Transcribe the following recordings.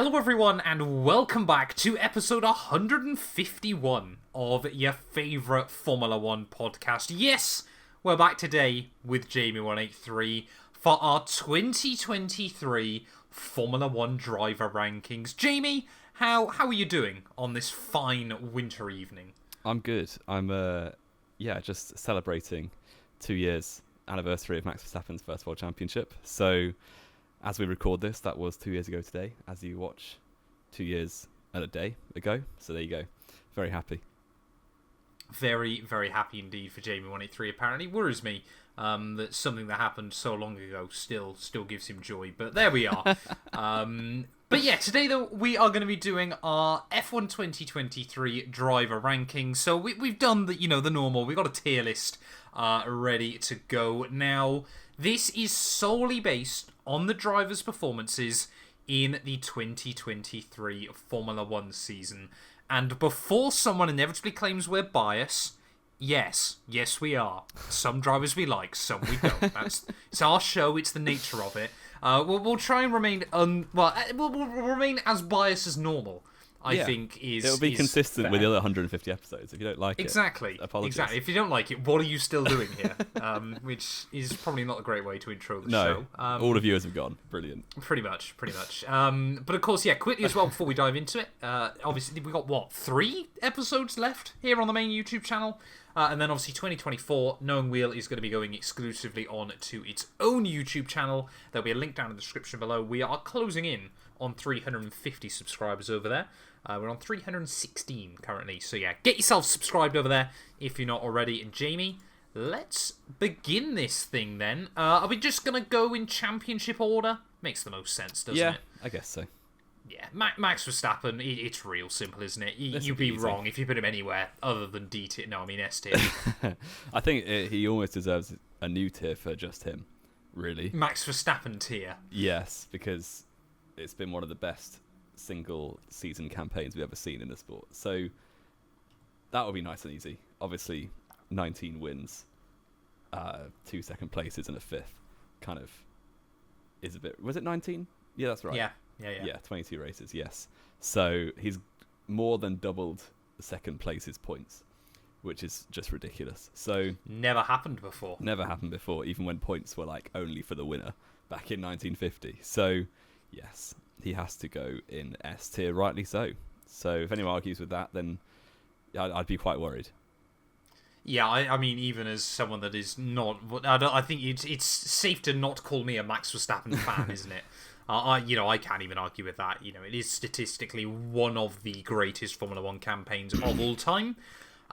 Hello everyone and welcome back to episode 151 of your favourite Formula 1 podcast. Yes, we're back today with Jamie183 for our 2023 Formula 1 driver rankings. Jamie, how are you doing on this fine winter evening? I'm good. I'm just celebrating 2 years anniversary of Max Verstappen's first World Championship. So as we record this, that was 2 years ago today. As you watch, 2 years and a day ago. So there you go. Very happy. Very, very happy indeed for Jamie183. Apparently, it worries me that something that happened so long ago still gives him joy. But there we are. But yeah, today though we are going to be doing our F1 2023 driver rankings. So we've done the normal. We've got a tier list ready to go now. This is solely based on the drivers' performances in the 2023 Formula 1 season. And before someone inevitably claims we're biased, yes we are. Some drivers we like, some we don't. It's our show, it's the nature of it. We'll try and remain we'll remain as biased as normal. I think it'll be consistent fair with the other 150 episodes. If you don't like exactly. Apologies. If you don't like it, what are you still doing here? Which is probably not a great way to intro the show. All the viewers have gone. Brilliant. Pretty much. But of course, quickly as well before we dive into it. Obviously, we've got 3 episodes left here on the main YouTube channel. And then obviously 2024, Knowing Wheel is going to be going exclusively on to its own YouTube channel. There'll be a link down in the description below. We are closing in on 350 subscribers over there. We're on 316 currently. So yeah, get yourself subscribed over there if you're not already. And Jamie, let's begin this thing then. Are we just going to go in championship order? Makes the most sense, doesn't it? Yeah, I guess so. Yeah, Max Verstappen, it's real simple, isn't it? You'd be wrong if you put him anywhere other than D tier. No, I mean S tier. I think he almost deserves a new tier for just him, really. Max Verstappen tier. Yes, because it's been one of the best single season campaigns we've ever seen in the sport. So that would be nice and easy. Obviously, 19 wins, 2 second places and a 5th kind of is a bit... Was it 19? Yeah, that's right. Yeah, 22 races, yes. So he's more than doubled the second place's points, which is just ridiculous. So never happened before, even when points were like only for the winner back in 1950. So yes, he has to go in S tier, rightly so. So if anyone argues with that, then I'd be quite worried. Yeah, I mean, even as someone that is not... I think it's safe to not call me a Max Verstappen fan, isn't it? I can't even argue with that. It is statistically one of the greatest Formula 1 campaigns of all time.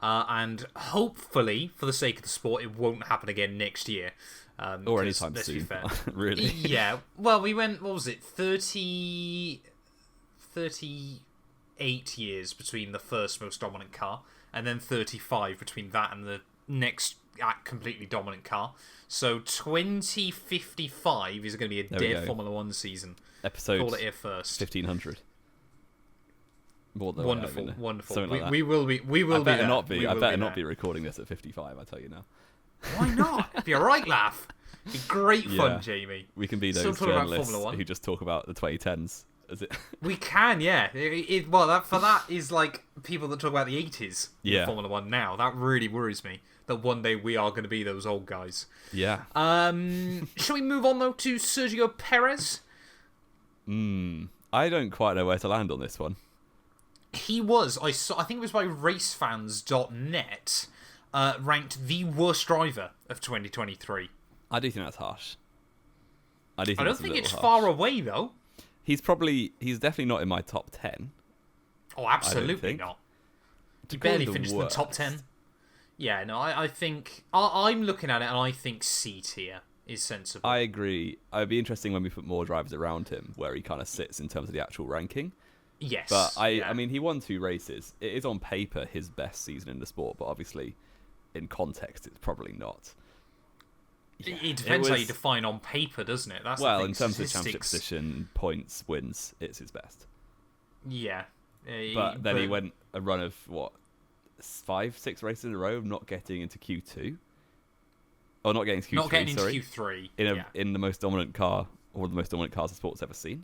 And hopefully, for the sake of the sport, it won't happen again next year. Or anytime soon, be fair. Really. Yeah, well, we went, 38 years between the first most dominant car, and then 35 between that and the next completely dominant car. So 2055 is going to be a dead Formula 1 season. Episode Call it here first. 1500. Wonderful. Like we will be. I better not be recording this at 55. I tell you now. Why not? It'd be a right laugh. It'd be great fun, Jamie. We can be those journalists who just talk about the 2010s. Is it? We can, yeah. That is like people that talk about the 80s in Formula 1 now. That really worries me. That one day we are going to be those old guys. Yeah. Shall we move on though to Sergio Perez? I don't quite know where to land on this one. He was, I think it was by racefans.net, ranked the worst driver of 2023. I do think that's harsh. I don't think it's far away though. He's definitely not in my top 10. Oh, absolutely not. He barely finished in the top 10. Yeah, no, I think... I'm looking at it and I think C tier is sensible. I agree. It would be interesting when we put more drivers around him where he kind of sits in terms of the actual ranking. Yes. But I mean, he won 2 races. It is on paper his best season in the sport, but obviously in context it's probably not. Yeah, it depends how you define on paper, doesn't it? That's in terms of championship position, points, wins, it's his best. Yeah. But then he went a run of, 5-6 races in a row of not getting into Q2? Or not getting into Q3, into Q3. In the most dominant car, or the most dominant cars the sport's ever seen.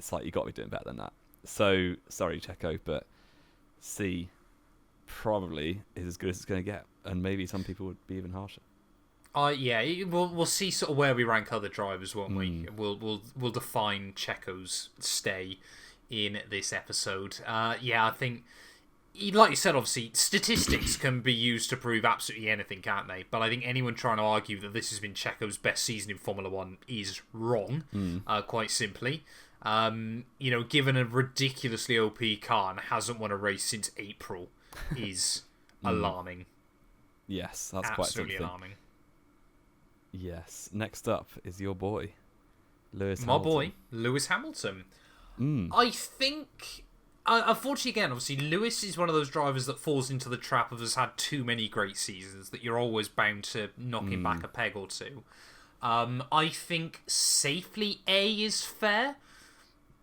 it's like, you got to be doing better than that. So, sorry, Checo, but C probably is as good as it's going to get. And maybe some people would be even harsher. Yeah, we'll see sort of where we rank other drivers, won't we? We'll define Checo's stay in this episode. I think, like you said, obviously, statistics can be used to prove absolutely anything, can't they? But I think anyone trying to argue that this has been Checo's best season in Formula 1 is wrong, quite simply. Given a ridiculously OP car and hasn't won a race since April is alarming. Yes, that's absolutely quite something. Alarming. Yes. Next up is your boy, Lewis My Hamilton. boy, Lewis Hamilton. I think, unfortunately, again, obviously, Lewis is one of those drivers that falls into the trap of has had too many great seasons, that you're always bound to knock him back a peg or two. I think safely A is fair,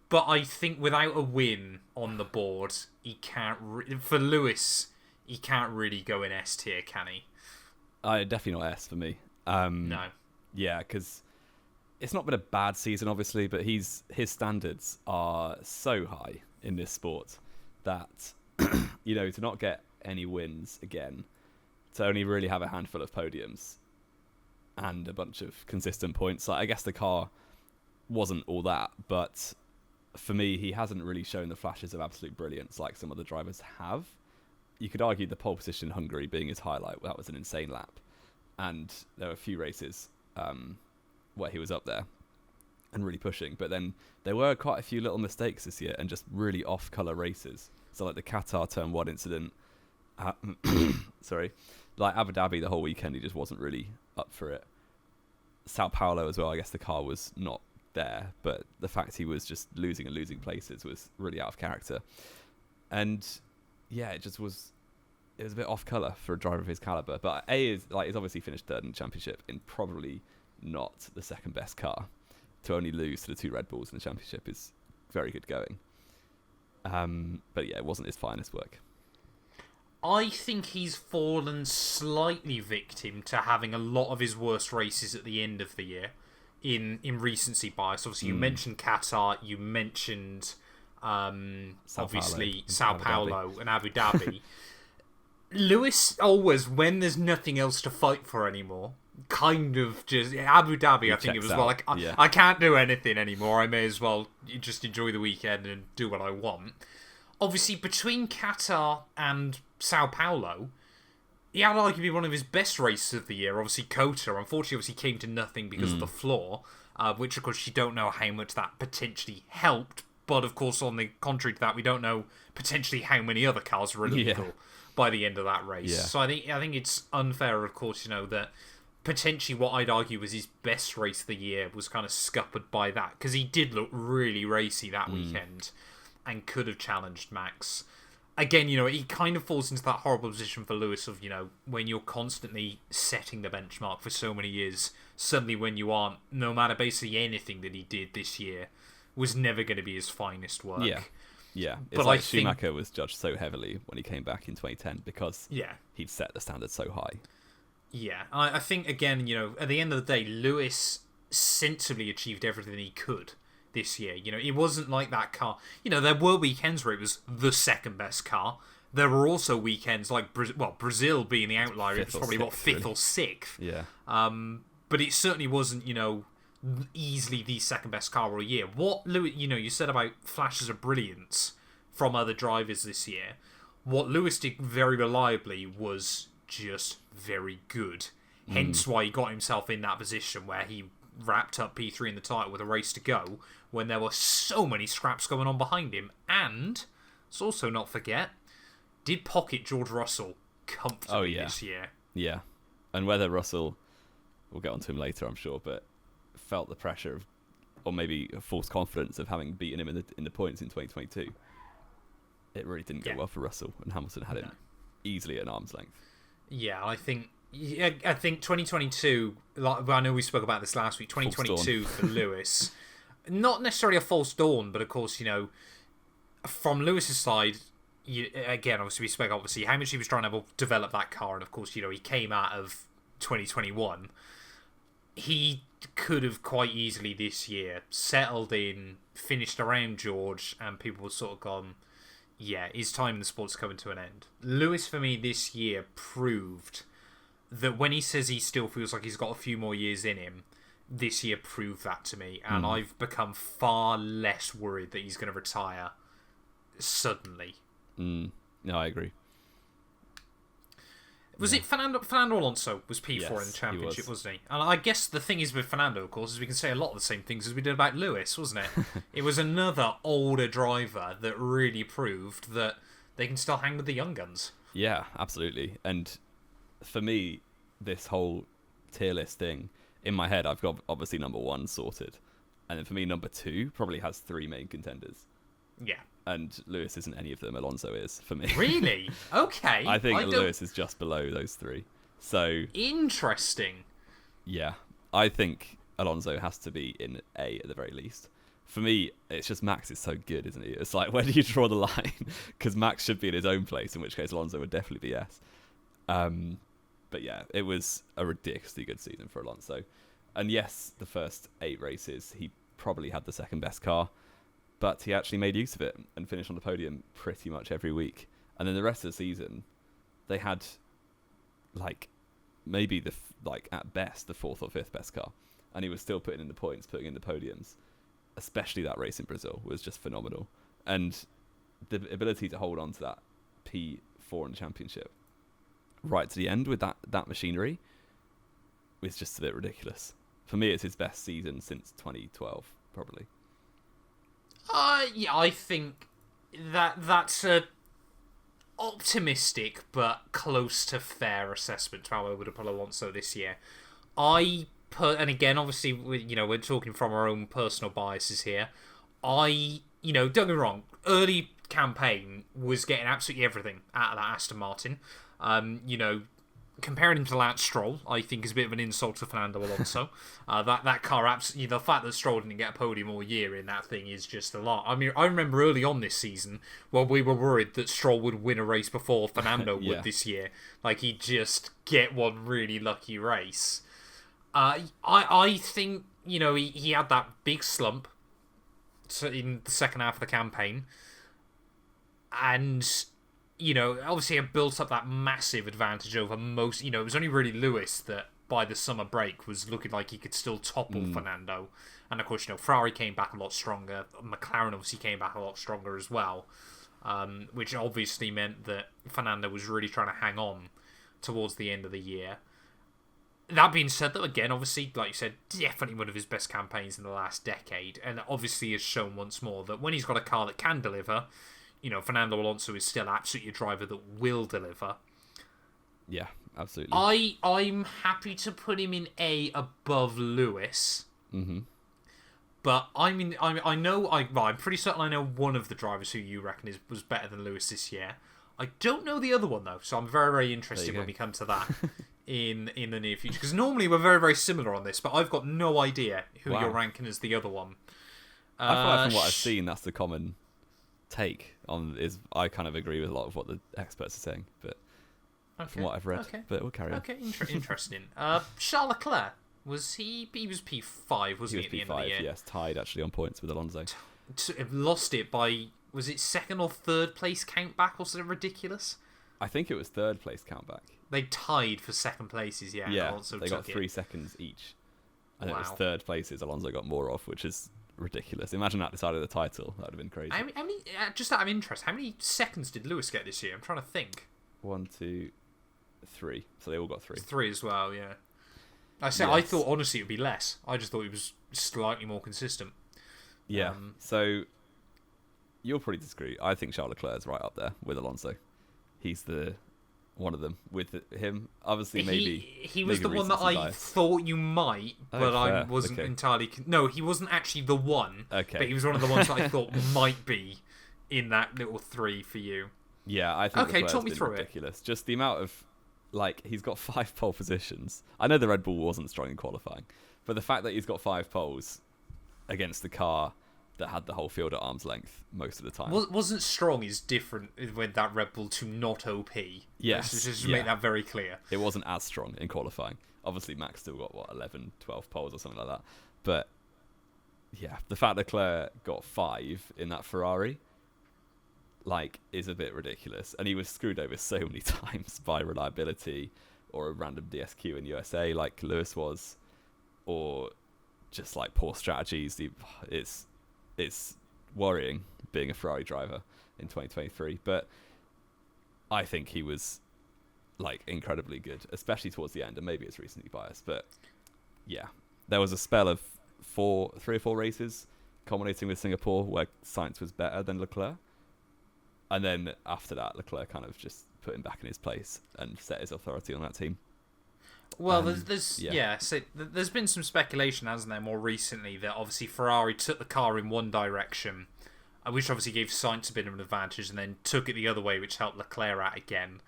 but I think without a win on the board, he can't. For Lewis, he can't really go in S tier, can he? Definitely not S for me. No. Yeah, because it's not been a bad season, obviously, but his standards are so high in this sport that, to not get any wins again, to only really have a handful of podiums and a bunch of consistent points. Like, I guess the car wasn't all that, but for me, he hasn't really shown the flashes of absolute brilliance like some other drivers have. You could argue the pole position in Hungary being his highlight, that was an insane lap. And there were a few races where he was up there and really pushing. But then there were quite a few little mistakes this year and just really off-colour races. So like the Qatar Turn 1 incident, like Abu Dhabi the whole weekend, he just wasn't really up for it. Sao Paulo as well, I guess the car was not there, but the fact he was just losing places was really out of character. And yeah, it was a bit off colour for a driver of his calibre. But he's obviously finished third in the championship in probably not the second best car. To only lose to the two Red Bulls in the championship is very good going. But yeah, it wasn't his finest work. I think he's fallen slightly victim to having a lot of his worst races at the end of the year in recency bias. Obviously, you mentioned Qatar, you mentioned obviously Sao Paulo and Abu Dhabi. Lewis always, when there's nothing else to fight for anymore, kind of just Abu Dhabi. I think it was like I can't do anything anymore. I may as well just enjoy the weekend and do what I want. Obviously, between Qatar and Sao Paulo, he had arguably one of his best races of the year. Obviously, Kota, unfortunately, came to nothing because of the floor, which of course you don't know how much that potentially helped. But of course, on the contrary to that, we don't know potentially how many other cars were illegal by the end of that race. Yeah. So I think it's unfair, of course, that potentially what I'd argue was his best race of the year was kind of scuppered by that, because he did look really racy that weekend and could have challenged Max. Again, he kind of falls into that horrible position for Lewis of, when you're constantly setting the benchmark for so many years, suddenly when you aren't, no matter basically anything that he did this year, was never going to be his finest work. Yeah. It's like Schumacher was judged so heavily when he came back in 2010 because he'd set the standard so high. Yeah, I think, again, at the end of the day, Lewis sensibly achieved everything he could this year. It wasn't like that car. There were weekends where it was the second best car. There were also weekends like Brazil being the outlier. It was probably fifth or sixth. Yeah. But it certainly wasn't easily the second best car all year. What Lewis, you said about flashes of brilliance from other drivers this year. What Lewis did very reliably was just very good. Hence why he got himself in that position where he wrapped up P3 in the title with a race to go when there were so many scraps going on behind him. And let's also not forget, did pocket George Russell comfortably this year. Yeah. And whether Russell, we'll get onto him later, I'm sure, but felt the pressure of, or maybe a false confidence of having beaten him in the points in 2022. It really didn't go well for Russell, and Hamilton had him easily at an arm's length. Yeah, I think 2022, I know we spoke about this last week, 2022 for Lewis, not necessarily a false dawn, but of course, from Lewis's side, again, obviously we spoke how much he was trying to develop that car, and of course, he came out of 2021. He could have quite easily this year settled in, finished around George, and people would sort of gone, yeah, his time in the sport's coming to an end. Lewis, for me, this year proved that when he says he still feels like he's got a few more years in him, this year proved that to me, and I've become far less worried that he's going to retire suddenly. No, I agree. Was it Fernando Alonso was P4 in the championship, wasn't he? And I guess the thing is with Fernando, of course, is we can say a lot of the same things as we did about Lewis, wasn't it? It was another older driver that really proved that they can still hang with the young guns. Yeah, absolutely. And for me, this whole tier list thing, in my head, I've got obviously number 1 sorted. And then for me, number 2 probably has 3 main contenders. Yeah. And Lewis isn't any of them. Alonso is, for me. Really? Okay. I think Lewis is just below those 3. So interesting. Yeah. I think Alonso has to be in A at the very least. For me, it's just Max is so good, isn't he? It's like, where do you draw the line? Because Max should be in his own place, in which case Alonso would definitely be S. But yeah, it was a ridiculously good season for Alonso. And yes, the first 8 races, he probably had the second best car. But he actually made use of it and finished on the podium pretty much every week. And then the rest of the season, they had, like, maybe at best the 4th or 5th best car, and he was still putting in the points, putting in the podiums. Especially that race in Brazil was just phenomenal, and the ability to hold on to that P4 in the championship right to the end with that machinery was just a bit ridiculous. For me, it's his best season since 2012, probably. Yeah, I think that's a optimistic but close to fair assessment to how I would have put Alonso this year. And again, obviously, we're talking from our own personal biases here. Don't get me wrong, early campaign was getting absolutely everything out of that Aston Martin. Comparing him to Lance Stroll, I think is a bit of an insult to Fernando Alonso. That car, absolutely, the fact that Stroll didn't get a podium all year in that thing is just a lot. I mean, I remember early on this season when we were worried that Stroll would win a race before Fernando would this year. Like, he'd just get one really lucky race. I think, he had that big slump in the second half of the campaign. And obviously it built up that massive advantage over most. It was only really Lewis that by the summer break was looking like he could still topple Fernando. And of course, Ferrari came back a lot stronger. McLaren obviously came back a lot stronger as well, which obviously meant that Fernando was really trying to hang on towards the end of the year. That being said, though, again, obviously, like you said, definitely one of his best campaigns in the last decade, and obviously has shown once more that when he's got a car that can deliver, Fernando Alonso is still absolutely a driver that will deliver. Yeah, absolutely. I'm happy to put him in A above Lewis. Mm-hmm. But I'm pretty certain I know one of the drivers who you reckon was better than Lewis this year. I don't know the other one, though, so I'm very, very interested when we come to that in the near future. Because normally we're very, very similar on this, but I've got no idea who you're ranking as the other one. I feel like from what I've seen, that's the common take on I kind of agree with a lot of what the experts are saying, but from what I've read, but we'll carry on. Okay, interesting. Charles Leclerc, he was P5, wasn't he, at the end of the year? Yes, tied actually on points with Alonso. Lost it by, was it second or third place count back or something ridiculous? I think it was third place count back. They tied for second places, yeah. Yeah, they got 3 seconds each. And it was third places Alonso got more of, which is ridiculous. Imagine that decided the title. That would have been crazy. How many, just out of interest, how many seconds did Lewis get this year? I'm trying to think. 1, 2, 3. So they all got 3. 3 as well, yeah. I thought honestly it would be less. I just thought he was slightly more consistent. Yeah. So you'll probably disagree. I think Charles Leclerc is right up there with Alonso. He's one of them. With him, obviously, he was the one that I thought you might, but I wasn't entirely. No, he wasn't actually the one. Okay, but he was one of the ones that I thought might be in that little 3 for you. Yeah, I think. Okay, talk me through ridiculous. Just the amount of he's got 5 pole positions. I know the Red Bull wasn't strong in qualifying, but the fact that he's got 5 poles against the car that had the whole field at arm's length most of the time. Wasn't strong is different with that Red Bull to not OP. Yes. Let's just make that very clear. It wasn't as strong in qualifying. Obviously, Max still got, 11, 12 poles or something like that. But, yeah, the fact that Leclerc got 5 in that Ferrari, is a bit ridiculous. And he was screwed over so many times by reliability or a random DSQ in USA like Lewis was, or just, poor strategies. It's worrying being a Ferrari driver in 2023. But I think he was incredibly good, especially towards the end, and maybe it's recently biased, but yeah, there was a spell of 3 or 4 races culminating with Singapore where Sainz was better than Leclerc, and then after that Leclerc kind of just put him back in his place and set his authority on that team. Well, there's been some speculation, hasn't there, more recently, that obviously Ferrari took the car in one direction, which obviously gave Sainz a bit of an advantage, and then took it the other way, which helped Leclerc out again.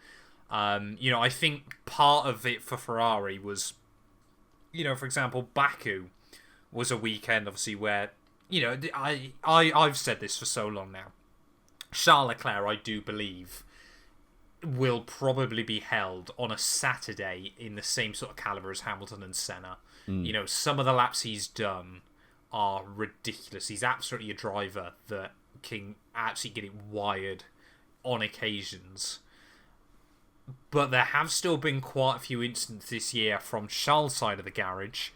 I think part of it for Ferrari was, for example, Baku was a weekend, obviously, where, I've said this for so long now. Charles Leclerc, I do believe, will probably be held on a Saturday in the same sort of caliber as Hamilton and Senna. Some of the laps he's done are ridiculous. He's absolutely a driver that can actually get it wired on occasions. But there have still been quite a few instances this year from Charles' side of the garage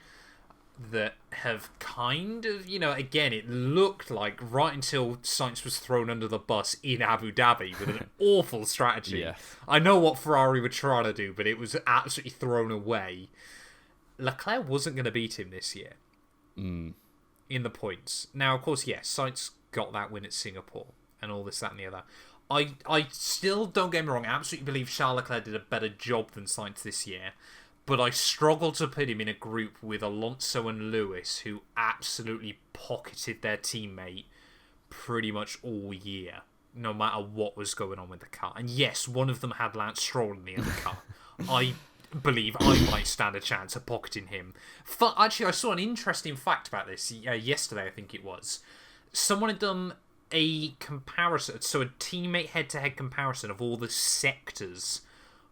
that have kind of, again, it looked like right until Sainz was thrown under the bus in Abu Dhabi with an awful strategy. Yes. I know what Ferrari were trying to do, but it was absolutely thrown away. Leclerc wasn't going to beat him this year in the points. Now, of course, yes, Sainz got that win at Singapore and all this, that, and the other. I still, don't get me wrong, I absolutely believe Charles Leclerc did a better job than Sainz this year, but I struggle to put him in a group with Alonso and Lewis, who absolutely pocketed their teammate pretty much all year, no matter what was going on with the car. And yes, one of them had Lance Stroll in the other car. I believe I might stand a chance of pocketing him. Actually, I saw an interesting fact about this yesterday, I think it was. Someone had done a comparison, so a teammate head-to-head comparison of all the sectors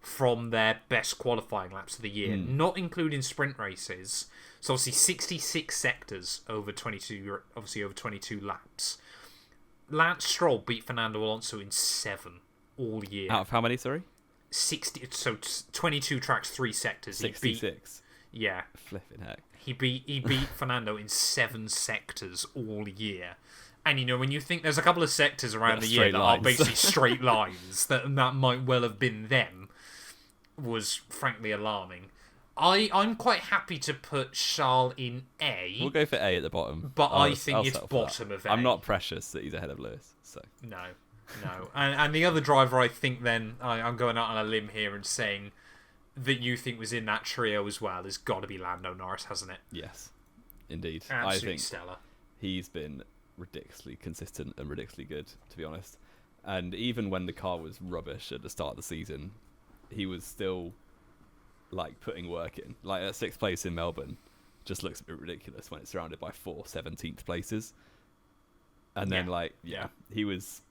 from their best qualifying laps of the year, not including sprint races. So obviously 66 sectors over 22 laps. Lance Stroll beat Fernando Alonso in 7 all year. Out of how many, sorry? 60. So 22 tracks, 3 sectors. 66. Yeah. Flipping heck. He beat Fernando in 7 sectors all year. And, when you think there's a couple of sectors around the year that are basically straight lines, that might well have been them, was frankly alarming. I'm quite happy to put Charles in A. We'll go for A at the bottom. But I think it's bottom of A. I'm not precious that he's ahead of Lewis. So No. And the other driver, I think then, I'm going out on a limb here and saying that you think was in that trio as well, has got to be Lando Norris, hasn't it? Yes, indeed. Absolutely I think stellar. He's been ridiculously consistent and ridiculously good, to be honest. And even when the car was rubbish at the start of the season, he was still putting work in. At 6th place in Melbourne just looks a bit ridiculous when it's surrounded by 4 17th places. And then he was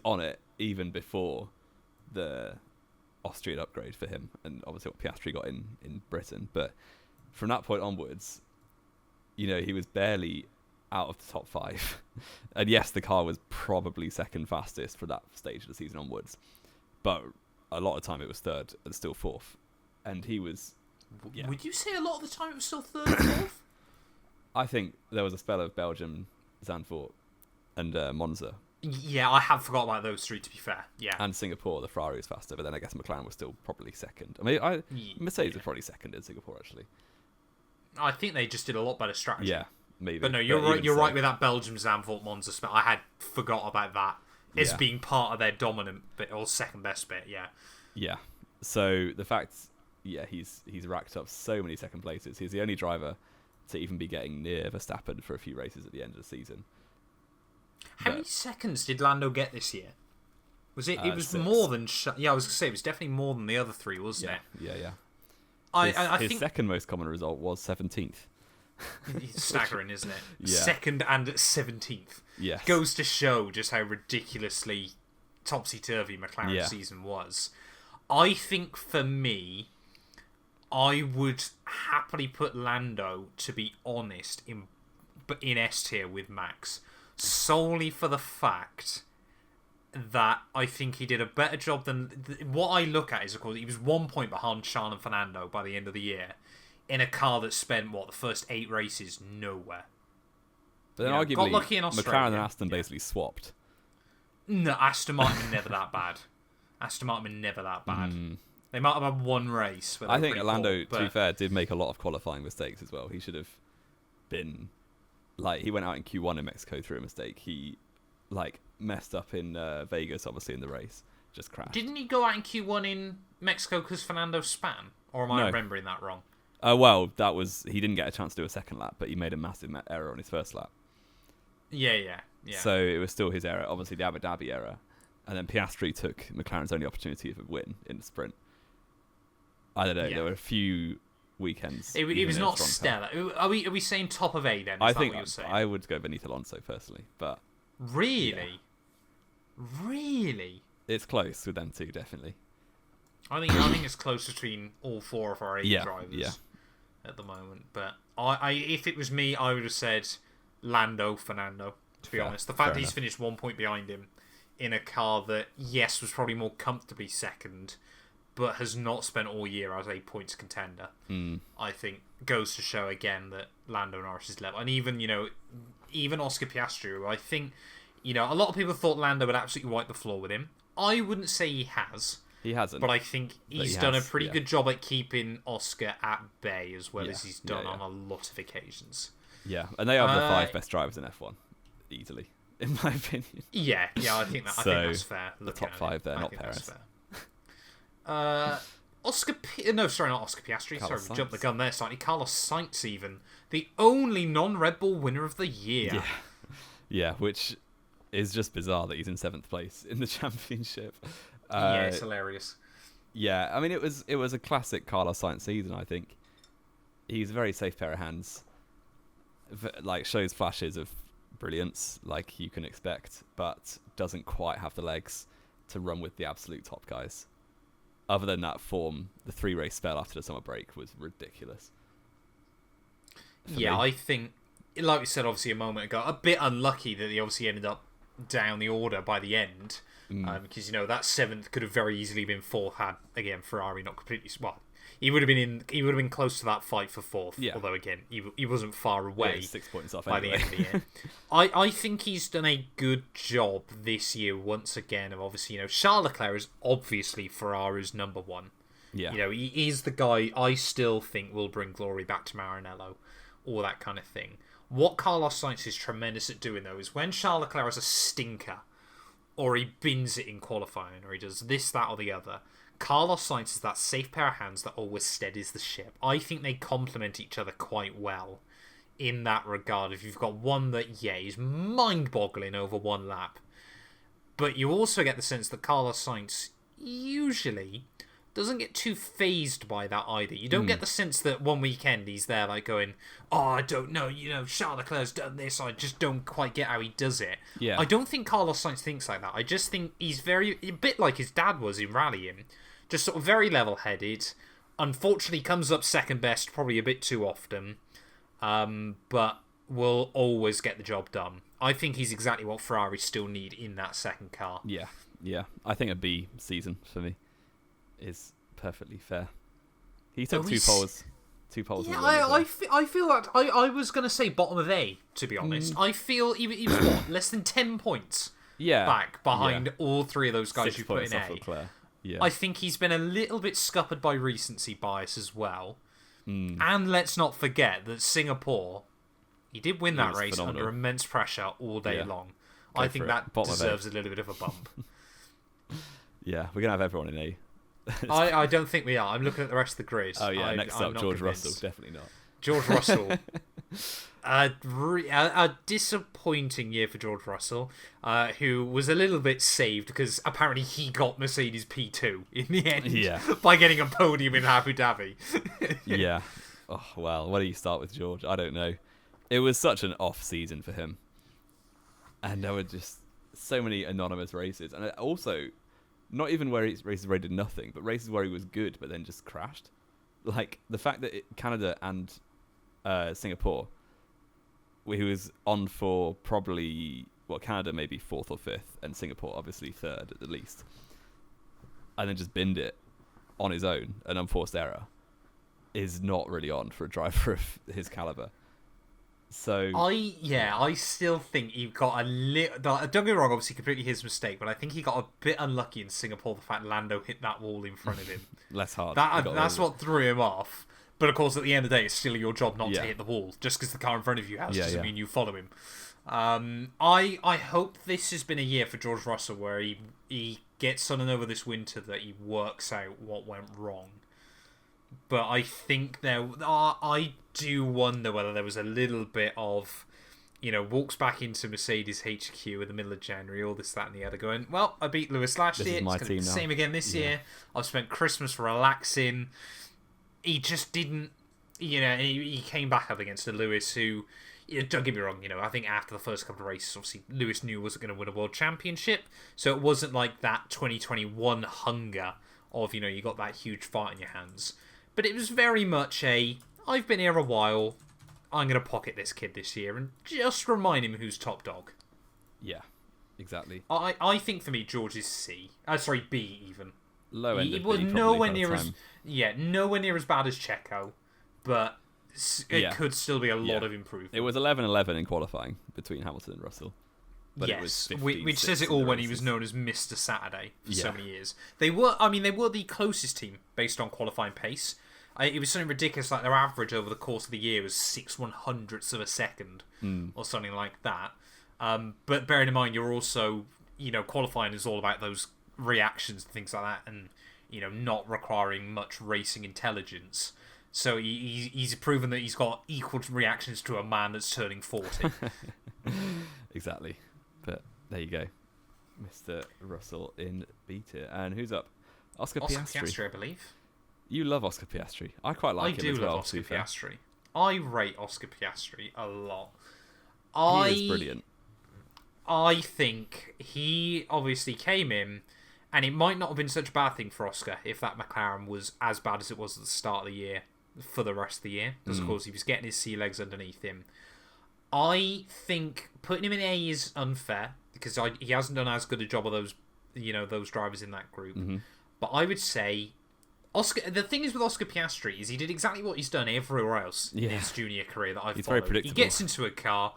on it even before the Austrian upgrade for him, and obviously what Piastri got in Britain. But from that point onwards, he was barely out of the top 5. And yes, the car was probably second fastest for that stage of the season onwards, but a lot of the time it was 3rd and still 4th. And he was... Yeah. Would you say a lot of the time it was still 3rd and 4th? I think there was a spell of Belgium, Zandvoort, and Monza. Yeah, I have forgot about those 3, to be fair. Yeah. And Singapore, the Ferrari was faster, but then I guess McLaren was still probably second. I mean, Mercedes was probably second in Singapore, actually. I think they just did a lot better strategy. Yeah, maybe. But no, you're right. You're right with that Belgium, Zandvoort, Monza split. I had forgot about that as being part of their dominant bit or second best bit. Yeah. Yeah. So the fact, he's racked up so many second places. He's the only driver to even be getting near Verstappen for a few races at the end of the season. How many seconds did Lando get this year? Was it? It was 6. more than. I was going to say it was definitely more than the other 3, wasn't it? Yeah. I his think second most common result was 17th. It's staggering, isn't it? Yeah. 2nd and 17th. Yes. Goes to show just how ridiculously topsy-turvy McLaren's season was. I think for me, I would happily put Lando, to be honest, in S tier with Max, solely for the fact that I think he did a better job than... What I look at is, of course, he was 1 point behind Charles and Fernando by the end of the year in a car that spent, the first 8 races nowhere. But then arguably, got lucky in Australia. McLaren and Aston basically swapped. No, Aston Martin were never that bad. They might have had one race. I think Lando, to be fair, did make a lot of qualifying mistakes as well. He should have been... he went out in Q1 in Mexico through a mistake. He, messed up in Vegas, obviously, in the race. Just crashed. Didn't he go out in Q1 in Mexico because Fernando span? Or am I remembering that wrong? Well, he didn't get a chance to do a second lap, but he made a massive error on his first lap. Yeah. So it was still his error, obviously the Abu Dhabi error. And then Piastri took McLaren's only opportunity of a win in the sprint. I don't know, there were a few weekends. It was not stellar. Are we saying top of A then? I think I would go beneath Alonso personally, but... Really? Yeah. Really? It's close with them two, definitely. I think it's close between all 4 of our 8 drivers at the moment. But if it was me, I would have said Lando, Fernando, to be honest. The fact that he's finished 1 point behind him in a car that, yes, was probably more comfortably second, but has not spent all year as a points contender, I think goes to show again that Lando Norris is level. And even Oscar Piastri, who I think, a lot of people thought Lando would absolutely wipe the floor with him. I wouldn't say he has. He hasn't. But I think he's done a pretty good job at keeping Oscar at bay as well as he's done on a lot of occasions. Yeah, and they are the 5 best drivers in F1, easily, in my opinion. Yeah, I think that's fair. The top 5 there, not Perez. Not Oscar Piastri. Sorry, we jumped the gun there slightly. Carlos Sainz, even the only non-Red Bull winner of the year. Yeah, which is just bizarre that he's in 7th place in the championship. It's hilarious. Yeah, I mean it was a classic Carlos Sainz season. I think he's a very safe pair of hands. Shows flashes of brilliance, like you can expect, but doesn't quite have the legs to run with the absolute top guys. Other than that form, the 3-race spell after the summer break was ridiculous. I think, like we said obviously a moment ago, a bit unlucky that he obviously ended up down the order by the end. Because that 7th could have very easily been 4th had again Ferrari not completely. Well, he would have been close to that fight for 4th. Yeah. Although again he wasn't far away. 6 points off by the end of the year. I think he's done a good job this year once again. Of obviously Charles Leclerc is obviously Ferrari's number 1. Yeah. He is the guy I still think will bring glory back to Maranello, all that kind of thing. What Carlos Sainz is tremendous at doing though is when Charles Leclerc has a stinker, or he bins it in qualifying, or he does this, that, or the other, Carlos Sainz is that safe pair of hands that always steadies the ship. I think they complement each other quite well in that regard. If you've got one that, is mind-boggling over one lap, but you also get the sense that Carlos Sainz usually doesn't get too phased by that either. You don't get the sense that one weekend he's there going, I don't know, Charles Leclerc's done this, I just don't quite get how he does it. Yeah. I don't think Carlos Sainz thinks like that. I just think he's a bit like his dad was in rallying, just sort of very level-headed. Unfortunately comes up second best probably a bit too often, but will always get the job done. I think he's exactly what Ferrari still need in that second car. Yeah. I think a B season for me is perfectly fair. He took 2 poles. 2 poles. Yeah, I feel that I was going to say bottom of A, to be honest. I feel he was less than 10 points back behind all 3 of those guys 6 you put in A. Yeah. I think he's been a little bit scuppered by recency bias as well. And let's not forget that Singapore, he did win that race under immense pressure all day long. I think that deserves a little bit of a bump. Yeah, we're going to have everyone in A. I don't think we are. I'm looking at the rest of the grid. Oh yeah, next up, George Russell. Definitely not. George Russell. A disappointing year for George Russell, who was a little bit saved because apparently he got Mercedes P2 in the end by getting a podium in Abu Dhabi. Yeah. Oh, well, where do you start with George? I don't know. It was such an off season for him. And there were just so many anonymous races. And also, not even races where he did nothing, but races where he was good but then just crashed. like the fact that Canada and Singapore, who was on for probably Canada maybe 4th or 5th, and Singapore obviously 3rd at the least, and then just binned it on his own, an unforced error, is not really on for a driver of his caliber. So I still think he got a little. Don't get me wrong, obviously completely his mistake, but I think he got a bit unlucky in Singapore. The fact Lando hit that wall in front of him, less hard. That's what threw him off. But of course, at the end of the day, it's still your job not to hit the wall. Just because the car in front of you has doesn't mean you follow him. I hope this has been a year for George Russell where he gets something over this winter that he works out what went wrong. But I think I do wonder whether there was a little bit of, walks back into Mercedes HQ in the middle of January, all this, that, and the other, going, well, I beat Lewis last year. It's going to be the same again this year. I've spent Christmas relaxing. He just didn't, he came back up against a Lewis who, don't get me wrong, I think after the first couple of races, obviously, Lewis knew he wasn't going to win a world championship. So it wasn't like that 2021 hunger of, you got that huge fight in your hands. But it was very much I've been here a while, I'm going to pocket this kid this year and just remind him who's top dog. Yeah, exactly. I think for me, George is B even. Low end He of was B, nowhere near as bad as Checo, but it could still be a lot of improvement. It was 11-11 in qualifying between Hamilton and Russell. But it was 15, which says it all when he was known as Mr. Saturday for so many years. They were the closest team based on qualifying pace. It was something ridiculous, like their average over the course of the year was 6/100ths of a second or something like that. But bearing in mind, you're also, qualifying is all about those reactions and things like that, and not requiring much racing intelligence. So he's proven that he's got equal reactions to a man that's turning 40. Exactly. But there you go, Mr. Russell in B tier. And who's up? Oscar Piastri, I believe. You love Oscar Piastri. I quite like him as well. I do love Oscar Piastri. I rate Oscar Piastri a lot. He is brilliant. I think he obviously came in, and it might not have been such a bad thing for Oscar if that McLaren was as bad as it was at the start of the year for the rest of the year. Because, of course, he was getting his sea legs underneath him. I think putting him in A is unfair, because he hasn't done as good a job of those drivers in that group. Mm-hmm. But I would say the thing is with Oscar Piastri is he did exactly what he's done everywhere else in his junior career that I've followed. Very predictable. He gets into a car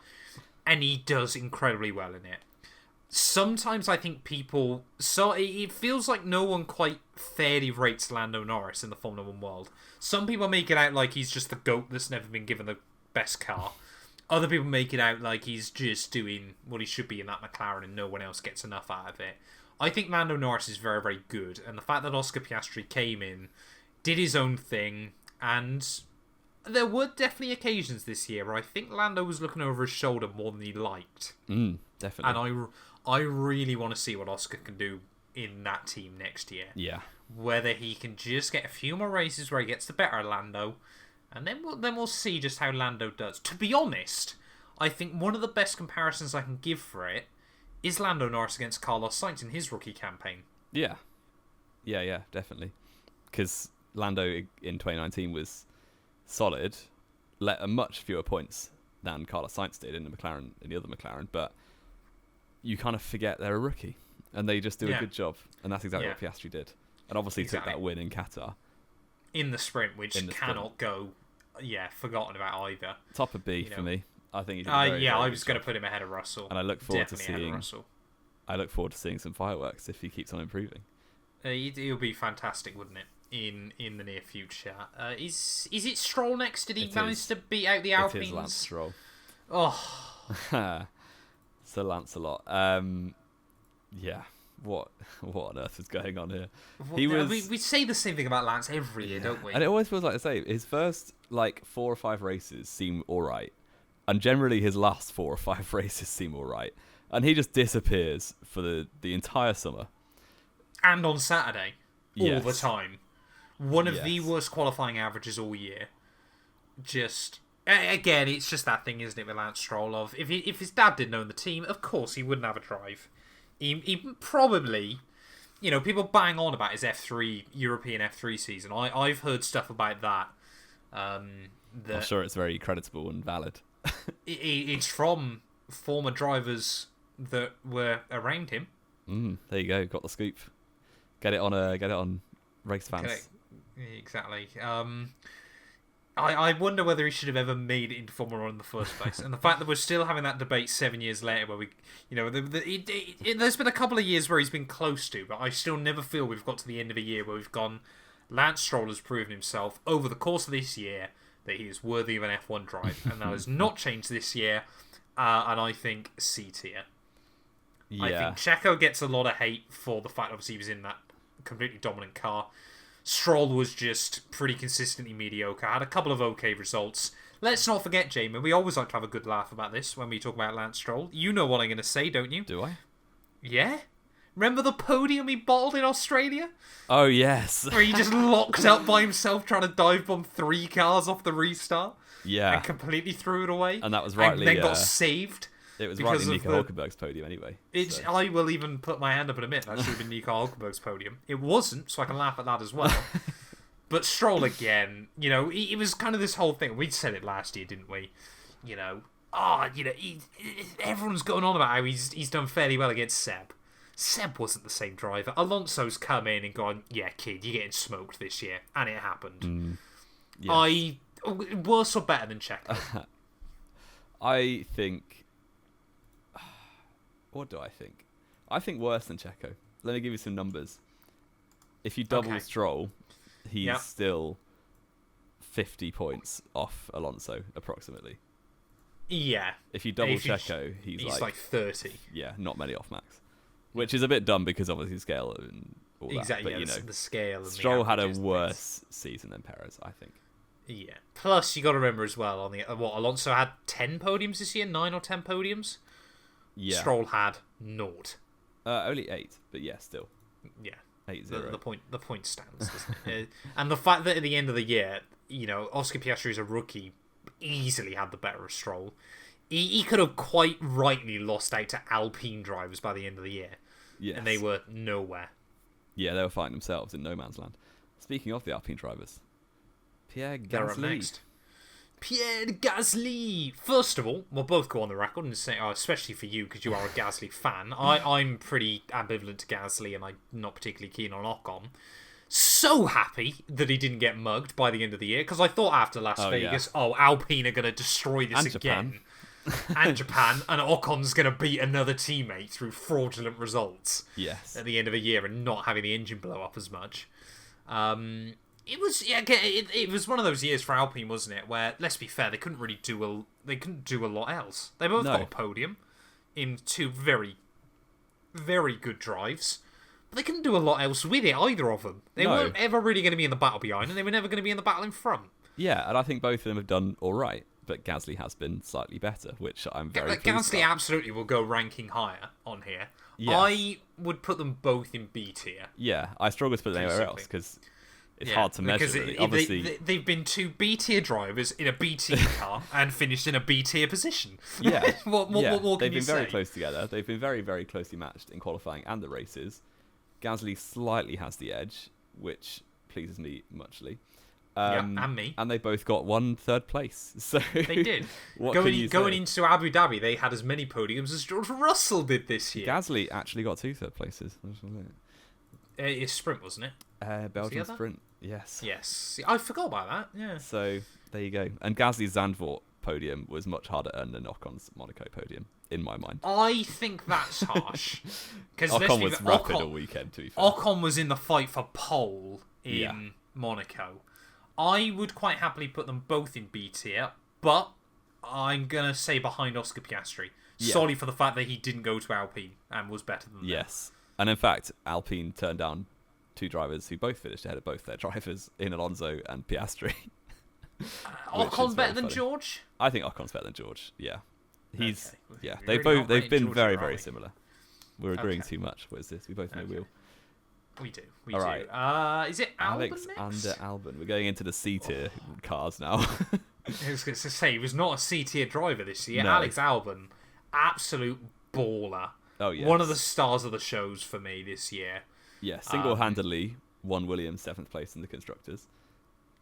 and he does incredibly well in it. Sometimes I think it feels like no one quite fairly rates Lando Norris in the Formula 1 world. Some people make it out like he's just the GOAT that's never been given the best car. Other people make it out like he's just doing what he should be in that McLaren and no one else gets enough out of it. I think Lando Norris is very, very good, and the fact that Oscar Piastri came in, did his own thing, and there were definitely occasions this year where I think Lando was looking over his shoulder more than he liked. Definitely. And I really want to see what Oscar can do in that team next year. Yeah. Whether he can just get a few more races where he gets the better of Lando, and then we'll see just how Lando does. To be honest, I think one of the best comparisons I can give for it is Lando Norris against Carlos Sainz in his rookie campaign. Yeah, definitely. Because Lando in 2019 was solid, let much fewer points than Carlos Sainz did in the other McLaren, but you kind of forget they're a rookie, and they just do a good job, and that's exactly what Piastri did. And obviously took that win in Qatar. In the sprint, which cannot go forgotten about either. Top of B for me. I think he did I was going to put him ahead of Russell. And I look forward to seeing some fireworks if he keeps on improving. It'll be fantastic, wouldn't it? In the near future. Is it Stroll next? Did he manage to beat out the Alpines? It is Lance Stroll. Oh. Sir Lancelot. What on earth is going on here? We say the same thing about Lance every year, don't we? And it always feels like the same. His first 4 or 5 races seem alright. And generally his last 4 or 5 races seem alright. And he just disappears for the entire summer. And on Saturday. All the time. One of the worst qualifying averages all year. Just, again, it's just that thing, isn't it, with Lance Stroll of, if his dad didn't own the team, of course he wouldn't have a drive. He probably, people bang on about his European F3 season. I've heard stuff about that. I'm sure it's very creditable and valid. It's from former drivers that were around him. There you go. Got the scoop. Get it on race fans. Exactly. I wonder whether he should have ever made it into Formula 1 in the first place. And the fact that we're still having that debate 7 years later where there's been a couple of years where he's been close to, but I still never feel we've got to the end of a year where we've gone, Lance Stroll has proven himself over the course of this year that he is worthy of an F1 drive. And that has not changed this year. And I think C tier. Yeah. I think Checo gets a lot of hate for the fact, obviously, he was in that completely dominant car. Stroll was just pretty consistently mediocre. Had a couple of okay results. Let's not forget, Jamie, we always like to have a good laugh about this when we talk about Lance Stroll. You know what I'm going to say, don't you? Do I? Yeah? Remember the podium he bottled in Australia? Oh, yes. Where he just locked up by himself trying to dive bomb 3 cars off the restart? Yeah. And completely threw it away? And that was rightly... And then got saved? It was rightly Nico Hulkenberg's podium anyway. So. I will even put my hand up and admit that should have been Nico Hulkenberg's podium. It wasn't, so I can laugh at that as well. But Stroll again, it was kind of this whole thing. We said it last year, didn't we? Everyone's going on about how he's done fairly well against Seb. Seb wasn't the same driver. Alonso's come in and gone, yeah, kid, you're getting smoked this year. And it happened. Yes. Worse or better than Checo? I think... What do I think? I think worse than Checo. Let me give you some numbers. If you double Stroll, he's still 50 points off Alonso, approximately. Yeah. If you double Checo, he's like 30. Yeah, not many off Max. Which is a bit dumb because obviously scale and all that. Exactly, but, the scale. And Stroll had a worse season than Perez, I think. Yeah. Plus, you got to remember as well, Alonso had 10 podiums this year? 9 or 10 podiums? Yeah. Stroll had 0. Only 8, but yeah, still. Yeah. 8-0. The point stands, doesn't it? And the fact that at the end of the year, Oscar Piastri is a rookie, easily had the better of Stroll. He could have quite rightly lost out to Alpine drivers by the end of the year. Yes. And they were nowhere. Yeah, they were fighting themselves in no man's land. Speaking of the Alpine drivers, Pierre They're up Gasly. next. Pierre Gasly. First of all, we'll both go on the record and say, especially for you because you are a Gasly fan. I'm pretty ambivalent to Gasly and I'm not particularly keen on Ocon. So happy that he didn't get mugged by the end of the year because I thought after Las Vegas, Alpine are going to destroy this and again. And Japan, and Ocon's going to beat another teammate through fraudulent results. Yes. At the end of a year and not having the engine blow up as much. It was one of those years for Alpine, wasn't it? Where, let's be fair, they couldn't do a lot else. They both got a podium in 2 very, very good drives, but they couldn't do a lot else with it, either of them. They weren't ever really going to be in the battle behind, and they were never going to be in the battle in front. Yeah, and I think both of them have done all right, but Gasly has been slightly better, which I'm very pleased Gasly about. Absolutely will go ranking higher on here. Yes. I would put them both in B tier. Yeah, I struggle to put them anywhere else because it's hard to measure. Really. Obviously, they've been 2 B tier drivers in a B tier car and finished in a B tier position. Yeah, what more can they've been you very say? close together. They've been very, very closely matched in qualifying and the races. Gasly slightly has the edge, which pleases me muchly. And me. And they both got 1 third place. So they did. Going into Abu Dhabi, they had as many podiums as George Russell did this year. Gasly actually got 2 third places. It's sprint, wasn't it? Belgian sprint. Yes. Yes. I forgot about that. Yeah. So there you go. And Gasly's Zandvoort podium was much harder earned than Ocon's Monaco podium, in my mind. I think that's harsh. Ocon was rapid all weekend, to be fair. Ocon was in the fight for pole in Monaco. I would quite happily put them both in B tier, but I'm going to say behind Oscar Piastri. Solely for the fact that he didn't go to Alpine and was better than them. Yes. And in fact, Alpine turned down 2 drivers who both finished ahead of both their drivers in Alonso and Piastri. Ocon better than George? I think Ocon's better than George. Yeah. He's They've been George very, very similar. We're agreeing too much. What is this? We both know wheel. We do. All right. Is it Albon Alexander Albon. We're going into the C tier cars now. I was going to say, he was not a C tier driver this year. No. Alex Albon, absolute baller. Oh, yeah. One of the stars of the shows for me this year. Yeah, single-handedly won Williams 7th place in the constructors.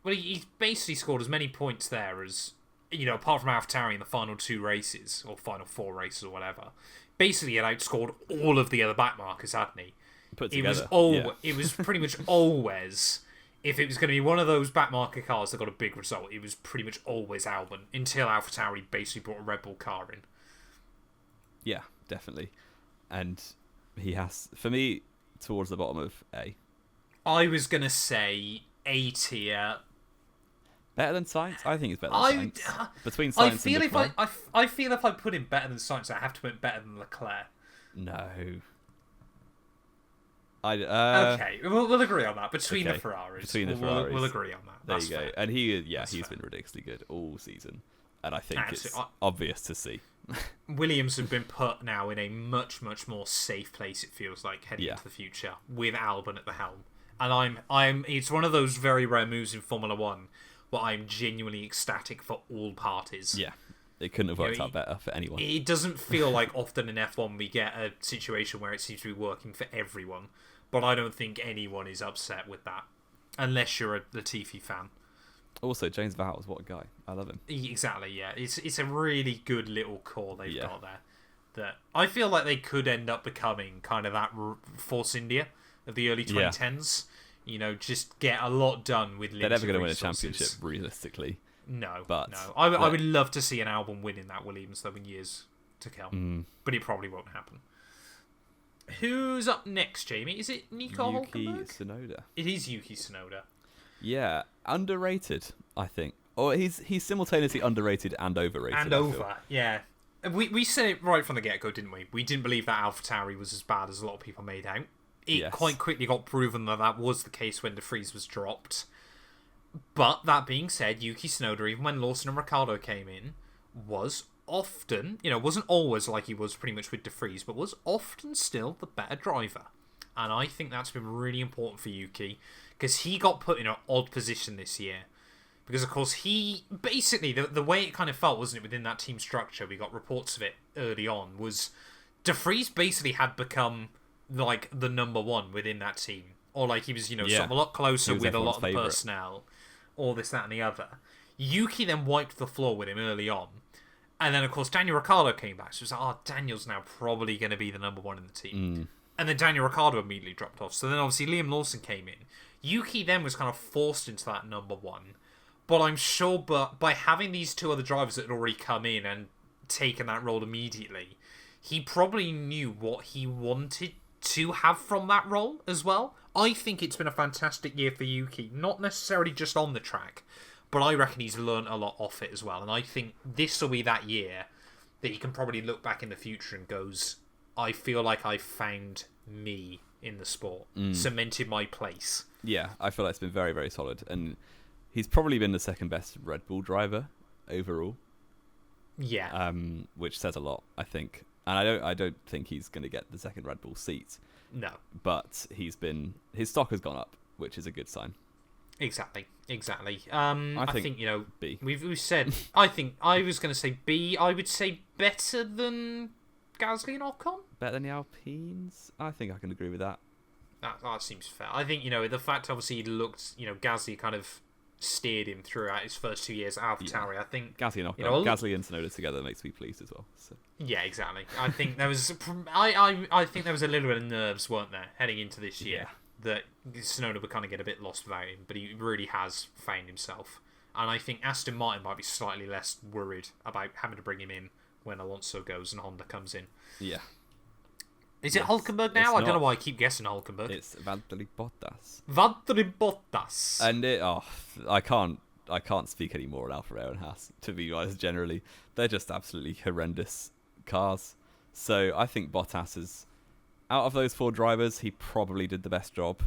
Well, he's basically scored as many points there as, apart from AlphaTauri in the final 2 races, or final 4 races or whatever. Basically, he had outscored all of the other backmarkers, hadn't he? Put together. It was pretty much always, if it was going to be one of those backmarker cars that got a big result, it was pretty much always Albon, until AlphaTauri basically brought a Red Bull car in. Yeah, definitely. And he has, for me, towards the bottom of A. I was going to say A tier. Better than Sainz? I think it's better than Sainz. Between Sainz and Leclerc. I feel if I put him better than Sainz, I have to put him better than Leclerc. No. Okay, we'll agree on that. Between the Ferraris. We'll agree on that. There you go. Fair. And he's been ridiculously good all season. And I think it's obvious to see. Williams have been put now in a much, much more safe place, it feels like, heading into the future, with Albon at the helm. And it's one of those very rare moves in Formula 1 where I'm genuinely ecstatic for all parties. Yeah, it couldn't have worked out better for anyone. It doesn't feel like often in F1 we get a situation where it seems to be working for everyone, but I don't think anyone is upset with that, unless you're a Latifi fan. Also, James Vowles, what a guy. I love him. Exactly, yeah. It's a really good little core they've got there. That I feel like they could end up becoming kind of that Force India of the early 2010s. Just get a lot done with limited They're never going to win a resources. championship, realistically. No. No. I would love to see an album winning that Williams, though, in years to come. But it probably won't happen. Who's up next, Jamie? Is it Nico Yuki Hülkenberg? Tsunoda. It is Yuki Tsunoda. Yeah, underrated, I think. Or he's simultaneously underrated and overrated. And over, yeah. We said it right from the get-go, didn't we? We didn't believe that AlphaTauri was as bad as a lot of people made out. It quite quickly got proven that was the case when De Vries was dropped. But that being said, Yuki Tsunoda, even when Lawson and Ricciardo came in, was often, wasn't always like he was pretty much with De Vries, but was often still the better driver. And I think that's been really important for Yuki, because he got put in an odd position this year. Because, of course, he basically, the way it kind of felt, wasn't it, within that team structure, we got reports of it early on, was De Vries basically had become like the number one within that team, or like he was sort of a lot closer with a lot of the personnel, all this, that and the other. Yuki then wiped the floor with him early on, and then of course Daniel Ricciardo came back, so it was like, Daniel's now probably going to be the number one in the team. And then Daniel Ricciardo immediately dropped off, so then obviously Liam Lawson came in. Yuki then was kind of forced into that number one, but I'm sure by having these two other drivers that had already come in and taken that role immediately, he probably knew what he wanted to have from that role as well. I think it's been a fantastic year for Yuki, not necessarily just on the track, but I reckon he's learned a lot off it as well. And I think this will be that year that he can probably look back in the future and goes, I feel like I found me in the sport, cemented my place. Yeah, I feel like it's been very, very solid. And he's probably been the second best Red Bull driver overall. Yeah. Which says a lot, I think. And I don't think he's going to get the second Red Bull seat. No. But his stock has gone up, which is a good sign. Exactly. I think B. We've said. I was going to say B. I would say better than Gasly and Ocon. Better than the Alpines. I think I can agree with that. That seems fair. I think the fact obviously he looked Gasly kind of steered him throughout his first 2 years at AlphaTauri. Yeah. I think Gasly and Ocon, Gasly and Tsunoda together makes me pleased as well. So. Yeah, exactly. I think there was I think there was a little bit of nerves, weren't there, heading into this year, that Tsunoda would kind of get a bit lost without him, but he really has found himself. And I think Aston Martin might be slightly less worried about having to bring him in when Alonso goes and Honda comes in. Yeah. Is it Hülkenberg now? I don't know why I keep guessing Hülkenberg. It's Valtteri Bottas. Valtteri Bottas. And I can't speak anymore on Alfa Romeo and Haas, to be honest. Generally, they're just absolutely horrendous cars. So I think Bottas is, out of those 4 drivers, he probably did the best job.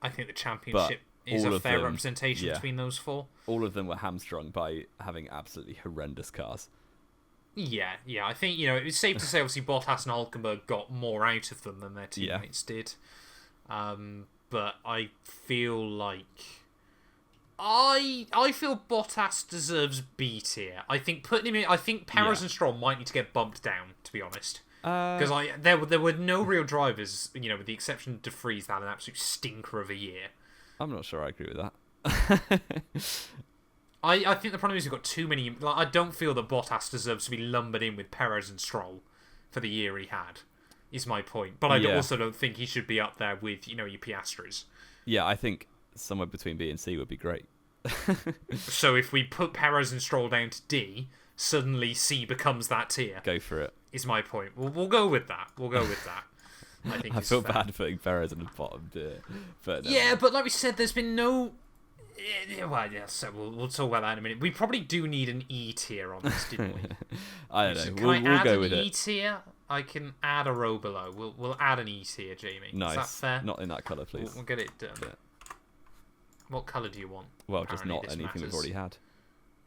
I think the championship is a fair representation between those 4. All of them were hamstrung by having absolutely horrendous cars. Yeah. I think, it's safe to say, obviously, Bottas and Hülkenberg got more out of them than their teammates did. But I feel like... I feel Bottas deserves B tier. I think putting him in... I think Perez and Stroll might need to get bumped down, to be honest. Because there were no real drivers, with the exception of De Vries, that had an absolute stinker of a year. I'm not sure I agree with that. I think the problem is we've got too many. I don't feel that Bottas deserves to be lumbered in with Perez and Stroll for the year he had. Is my point. But I also don't think he should be up there with your Piastris. Yeah, I think somewhere between B and C would be great. So if we put Perez and Stroll down to D, suddenly C becomes that tier. Go for it. Is my point. We'll go with that. I think I feel bad putting Perez in the bottom tier. But yeah, but like we said, there's been no. Well, yeah, so we'll talk about that in a minute. We probably do need an E tier on this, didn't we? I don't know. Can We'll I go add with an it. E tier? I can add a row below. We'll add an E tier, Jamie. Nice. Is that fair? Not in that colour, please. We'll get it done. Yeah. What colour do you want? Well, just not anything matters. we've already had.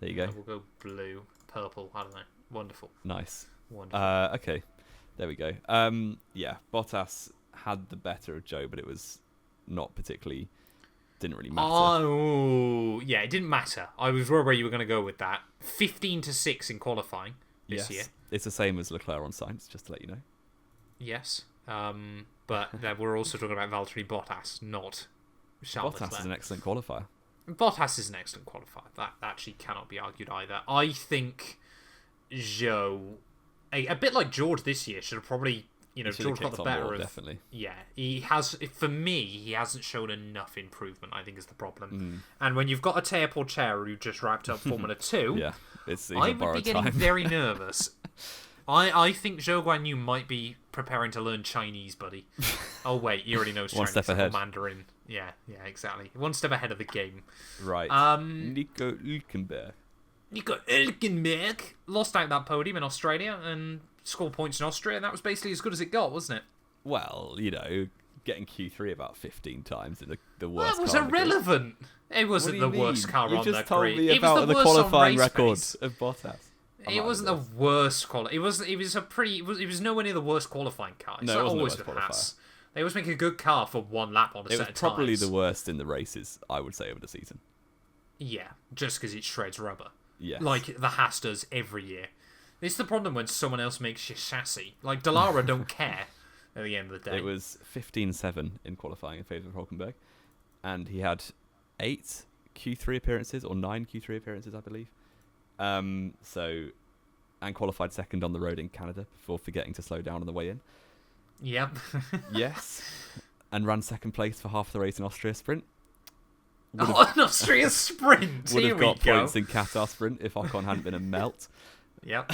There you go. We'll go blue, purple. I don't know. Wonderful. Nice. Wonderful. Okay. There we go. Yeah, Bottas had the better of Joe, but it was not particularly. Didn't really matter. Oh, yeah, it didn't matter. I was worried where you were going to go with that. 15-6 in qualifying this year. It's the same as Leclerc on Sainz, just to let you know. Yes. But we're also talking about Valtteri Bottas, not Charles Leclerc. Bottas is an excellent qualifier. Bottas is an excellent qualifier. That actually cannot be argued either. I think Zhou, a bit like George this year, should have probably, George got the better of. Definitely. Yeah, he has. For me, he hasn't shown enough improvement. I think is the problem. And when you've got a Teo Porchero who just wrapped up Formula 2, yeah, I would be getting very nervous. I think Zhou Guanyu might be preparing to learn Chinese, buddy. Oh wait, he already knows One Chinese. step ahead. Mandarin. Yeah, exactly. One step ahead of the game. Right. Nico Hülkenberg. Nico Hülkenberg lost out that podium in Australia and scored points in Austria, and that was basically as good as it got, wasn't it? Well, getting Q3 about 15 times in the worst. That was car on the grid. irrelevant. It wasn't the worst car You on just the told grid. me It was about the the worst qualifying on race record pace. of Bottas. It wasn't the worst quality. It was nowhere near the worst qualifying car. No, it wasn't the always worst been qualifier. Haas. They always make a good car for one lap on a It set was of probably tyres. the worst in the races, I would say, over the season. Yeah, just because it shreds rubber. Yes. Like the Haas does every year. It's the problem when someone else makes your chassis. Like Dallara don't care at the end of the day. It was 15-7 in qualifying in favour of Hülkenberg, and he had 8 Q3 appearances or 9 Q3 appearances, I believe. And qualified second on the road in Canada before forgetting to slow down on the way in. Yep. Yes, and ran second place for half the race in Austria sprint. An Austria sprint. Would Here have we got go. points in Qatar sprint if Ocon hadn't been a melt. Yep.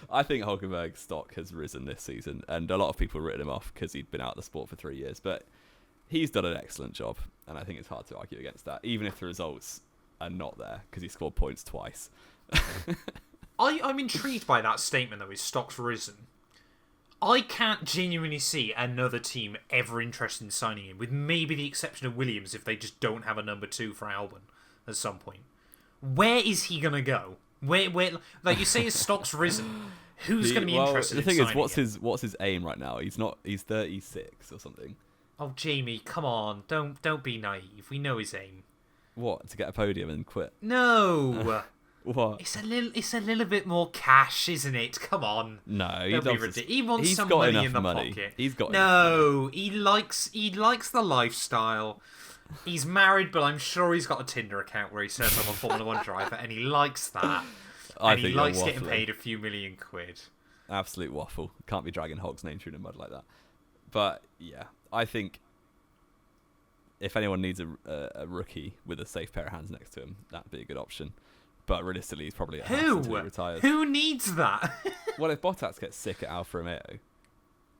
I think Hülkenberg's stock has risen this season, and a lot of people have written him off because he'd been out of the sport for 3 years. But he's done an excellent job, and I think it's hard to argue against that, even if the results are not there because he scored points twice. I'm intrigued by that statement, though, his stock's risen. I can't genuinely see another team ever interested in signing him, with maybe the exception of Williams if they just don't have a number 2 for Albon at some point. Where is he going to go? Where, like you say his stock's risen. Who's going to be interested in signing him? The thing is, what's his aim right now? He's 36 or something. Oh, Jamie, come on. Don't be naive. We know his aim. What, to get a podium and quit? No. What? It's a little bit more cash, isn't it? Come on. No, He wants he's some got money enough in the money. pocket. He's got no. He likes the lifestyle. He's married, but I'm sure he's got a Tinder account where he says I'm a Formula 1 driver, and he likes that. I And think he likes you're getting waffling. paid a few million quid. Absolute waffle. Can't be dragging Hog's name through the mud like that. But yeah, I think if anyone needs a rookie with a safe pair of hands next to him, that'd be a good option. But realistically, he's probably a Haas until he retires. Who needs that? Well, if Bottas gets sick at Alfa Romeo,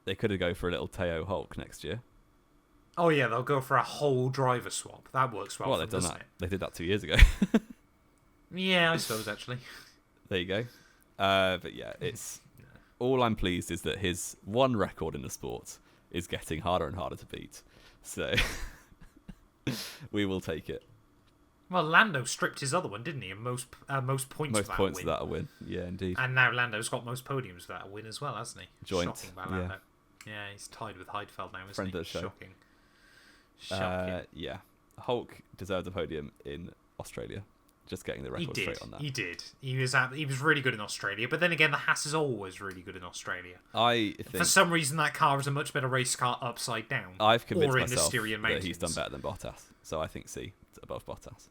they could go for a little Teo Hulk next year. Oh yeah, they'll go for a whole driver swap. That works well. Well, for they've them, done doesn't that. They did that 2 years ago. it? Yeah, I suppose actually. There you go. But yeah, it's all I'm pleased is that his one record in the sport is getting harder and harder to beat. So we will take it. Well, Lando stripped his other one, didn't he? And most points. Most for that points win. for that a win. Yeah, indeed. And now Lando's got most podiums for that win as well, hasn't he? Joint, Shocking by Lando. Yeah, he's tied with Heidfeld now, isn't Friend he? of the show. Shocking. Yeah, Hulk deserved a podium in Australia. Just getting the record straight on that. He did. He was really good in Australia. But then again, the Haas is always really good in Australia. I think for some reason that car is a much better race car upside down. I've convinced or in myself the Styrian that he's done better than Bottas. So I think C above Bottas.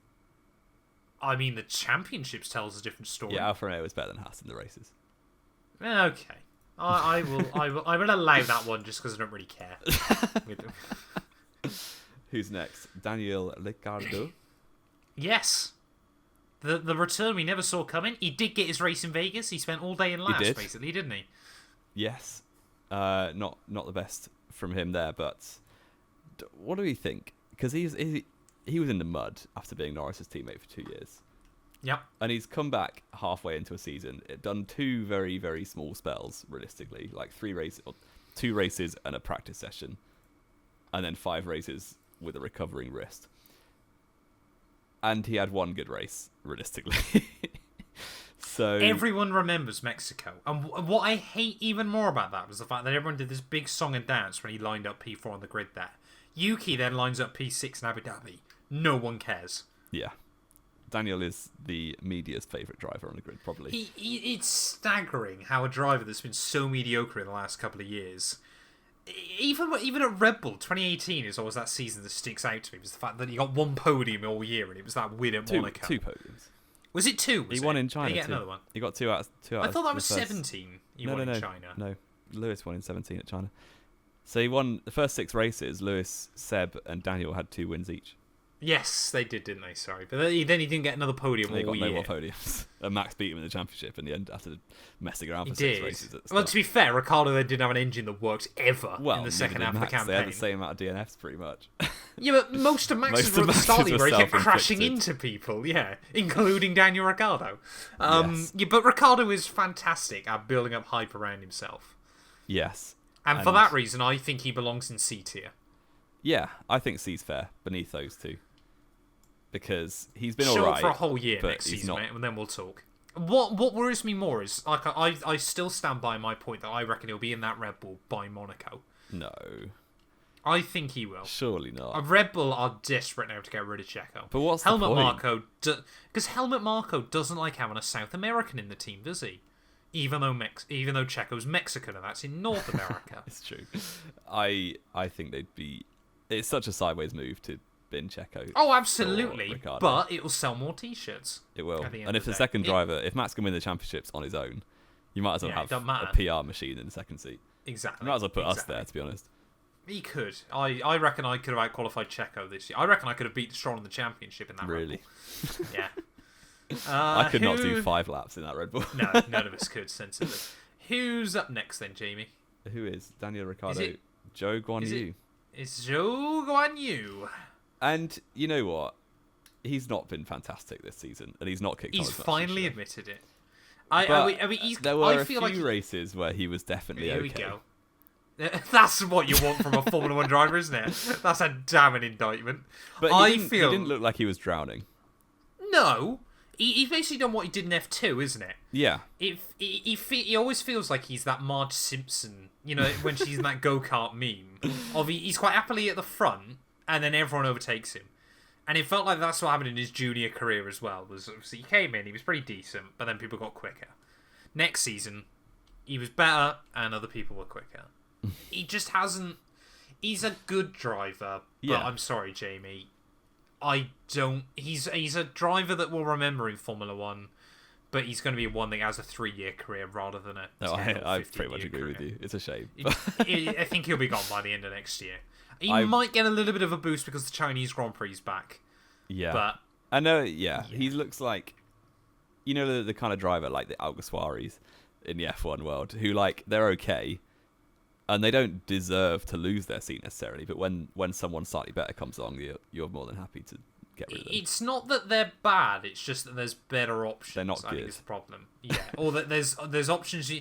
I mean, the championships tells a different story. Yeah, Alfa Romeo is better than Haas in the races. Okay. I will allow that one just because I don't really care. Who's next? Daniel Ricciardo. Yes. The return we never saw coming. He did get his race in Vegas. He spent all day in last, basically, didn't he? Yes. Not the best from him there, but what do we think? Because he was in the mud after being Norris's teammate for 2 years. Yep. And he's come back halfway into a season. Done 2 very, very small spells, realistically. Like 2 races and a practice session. And then 5 races with a recovering wrist. And he had 1 good race, realistically. So everyone remembers Mexico. And what I hate even more about that was the fact that everyone did this big song and dance when he lined up P4 on the grid there. Yuki then lines up P6 in Abu Dhabi. No one cares. Yeah. Daniel is the media's favourite driver on the grid, probably. It's staggering how a driver that's been so mediocre in the last couple of years, even at Red Bull, 2018 is always that season that sticks out to me, was the fact that he got 1 podium all year, and it was that win at Monaco. 2 podiums. Was it 2? He won in China. Did he get another one? He got 2 out. I thought that was 17. He won in China. No, Lewis won in 17 at China. So he won the first 6 races. Lewis, Seb, and Daniel had 2 wins each. Yes, they did, didn't they? Sorry, but then he didn't get another podium all year. He got no more podiums. And Max beat him in the championship in the end after messing around for 6 races. At the start. Well, to be fair, Ricciardo then didn't have an engine that worked ever in the second half of the campaign. They had the same amount of DNFs, pretty much. Yeah, but most of Max's were at the start where he kept crashing into people, including Daniel Ricciardo. Yes. Yeah, but Ricciardo is fantastic at building up hype around himself. Yes. And for that reason, I think he belongs in C tier. Yeah, I think C's fair, beneath those 2. Because he's been alright for a whole year next season, mate, and then we'll talk. What worries me more is I still stand by my point that I reckon he'll be in that Red Bull by Monaco. No. I think he will. Surely not. Red Bull are desperate now to get rid of Checo. But what's Helmut the point? Marko? Because Helmut Marko doesn't like having a South American in the team, does he? Even though Checo's Mexican and that's in North America. It's true. I think they'd be. It's such a sideways move to bin Checo. Oh, absolutely. But it will sell more T-shirts. It will. And if the second driver, if Max can win the championships on his own, you might as well have a PR machine in the second seat. Exactly. You might as well put us there, to be honest. He could. I reckon I could have outqualified Checo this year. I reckon I could have beat Stroll in the championship in that Really? Red Bull. Yeah. I could not do 5 laps in that Red Bull. No, none of us could, sensibly. Who's up next then, Jamie? Who is? Daniel Ricciardo. Zhou Guanyu. It's Zhou Guanyu. And you know what? He's not been fantastic this season, and he's not kicked on as much. He's finally admitted it. There were a few races where he was definitely okay. Here we go. That's what you want from a Formula 1 driver, isn't it? That's a damning indictment. But he didn't look like he was drowning. No. He's basically done what he did in F2, isn't it? Yeah. He always feels like he's that Marge Simpson, when she's in that go-kart meme. He's quite happily at the front, and then everyone overtakes him. And it felt like that's what happened in his junior career as well. He came in, he was pretty decent, but then people got quicker. Next season, he was better, and other people were quicker. He just hasn't... He's a good driver, but I'm sorry, Jamie. He's a driver that we'll remember in Formula 1, but he's going to be one that has a 3-year career rather than a 10 or 15 year I pretty much agree with you. It's a shame. I think he'll be gone by the end of next year. He might get a little bit of a boost because the Chinese Grand Prix is back. Yeah. But I know, he looks like, the kind of driver like the Alguersuaris in the F1 world, who, they're okay, and they don't deserve to lose their seat necessarily, but when someone slightly better comes along, you're more than happy to get rid of them. It's not that they're bad, it's just that there's better options. They're not good. I think is the problem. Yeah, or that there's options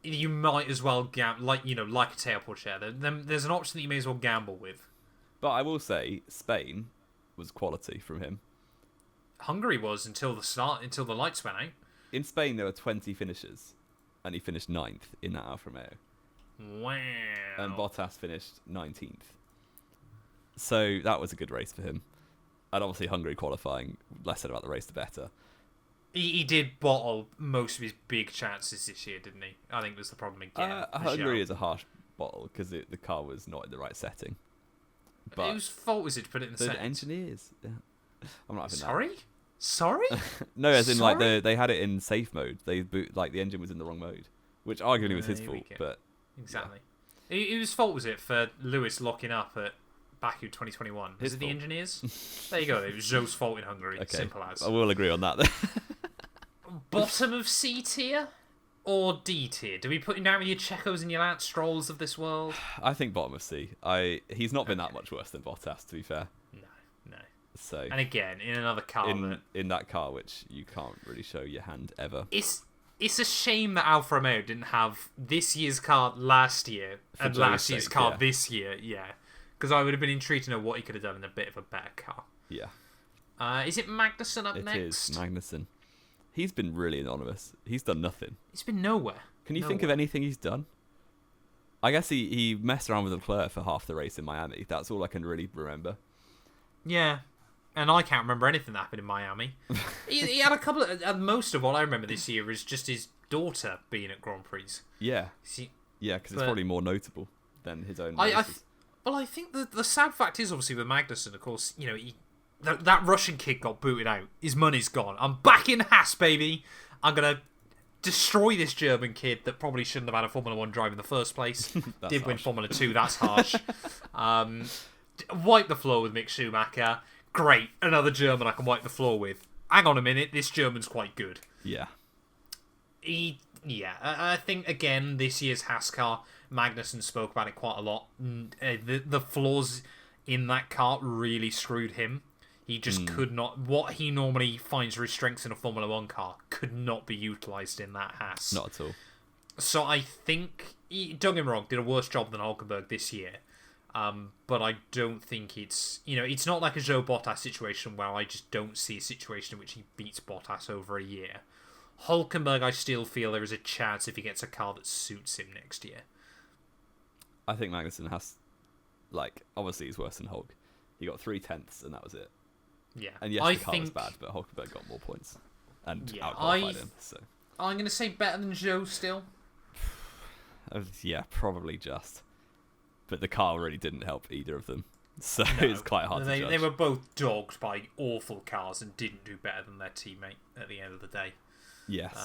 you might as well gamble, like a Teo Porcher. There's an option that you may as well gamble with. But I will say, Spain was quality from him. Hungary was until the lights went out. In Spain, there were 20 finishers, and he finished 9th in that Alfa Romeo. Wow. And Bottas finished 19th. So that was a good race for him. And obviously Hungary qualifying, less said about the race, the better. He did bottle most of his big chances this year, didn't he? I think was the problem again. Hungary is a harsh bottle because the car was not in the right setting. But whose fault was it to put it in the the settings? engineers. Yeah. I'm not having Sorry? Sorry? No, as in Sorry? like they had it in safe mode. They like the engine was in the wrong mode, which arguably was his fault. But exactly, whose fault was it for Lewis locking up at Baku 2021? Was it the engineers? There you go. It was Joe's fault in Hungary. Okay. Simple as. I will agree on that. Then. Bottom of C tier or D tier? Do we put him down with your Checos and your Lance Strolls of this world? I think bottom of C. He's not been that much worse than Bottas, to be fair. No. So. And again, in another car. In that car, which you can't really show your hand ever. It's a shame that Alfa Romeo didn't have this year's car last year and last year's car this year. Yeah. Because I would have been intrigued to know what he could have done in a bit of a better car. Yeah. Is it Magnussen up next? It is Magnussen. He's been really anonymous. He's done nothing. He's been nowhere. Can you think of anything he's done? I guess he messed around with Leclerc for half the race in Miami. That's all I can really remember. Yeah. And I can't remember anything that happened in Miami. he had a couple of... most of what I remember this year is just his daughter being at Grand Prix. Yeah. Because it's probably more notable than his own races. I think the sad fact is, obviously, with Magnussen, of course, you know, that Russian kid got booted out. His money's gone. I'm back in Haas, baby. I'm going to destroy this German kid that probably shouldn't have had a Formula 1 drive in the first place. Did win Formula 2. That's harsh. Wipe the floor with Mick Schumacher. Great. Another German I can wipe the floor with. Hang on a minute. This German's quite good. Yeah. I think, again, this year's Haas car, Magnussen spoke about it quite a lot. The flaws in that car really screwed him. He just could not... What he normally finds his strengths in a Formula 1 car could not be utilised in that Haas. Not at all. So I think... Don't get me wrong, did a worse job than Hulkenberg this year. But I don't think it's... You know, it's not like a Joe Bottas situation where I just don't see a situation in which he beats Bottas over a year. Hulkenberg, I still feel there is a chance if he gets a car that suits him next year. I think Magnussen has... obviously he's worse than Hulk. He got 3/10 and that was it. Yeah. And yes, the car was bad, but Hulkenberg got more points. And out-qualified him, so... I'm going to say better than Joe still. Yeah, probably just. But the car really didn't help either of them. So it's quite hard to judge. They were both dogged by awful cars and didn't do better than their teammate at the end of the day. Yes.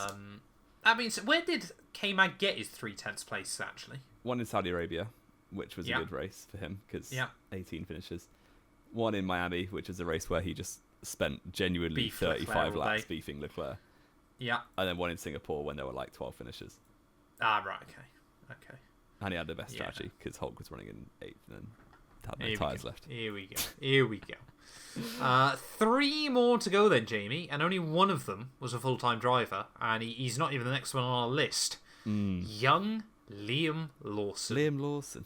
I mean, so where did K-Mag get his 3/10 place, actually? One in Saudi Arabia, which was a good race for him, because 18 finishes. One in Miami, which is a race where he just spent genuinely 35 laps beefing Leclerc. Yeah. And then one in Singapore when there were 12 finishes. Ah, right, okay. And he had the best strategy, because Hulk was running in 8th and then had no tyres left. Here we go. 3 more to go then, Jamie, and only one of them was a full-time driver, and he's not even the next one on our list. Young Liam Lawson. Liam Lawson.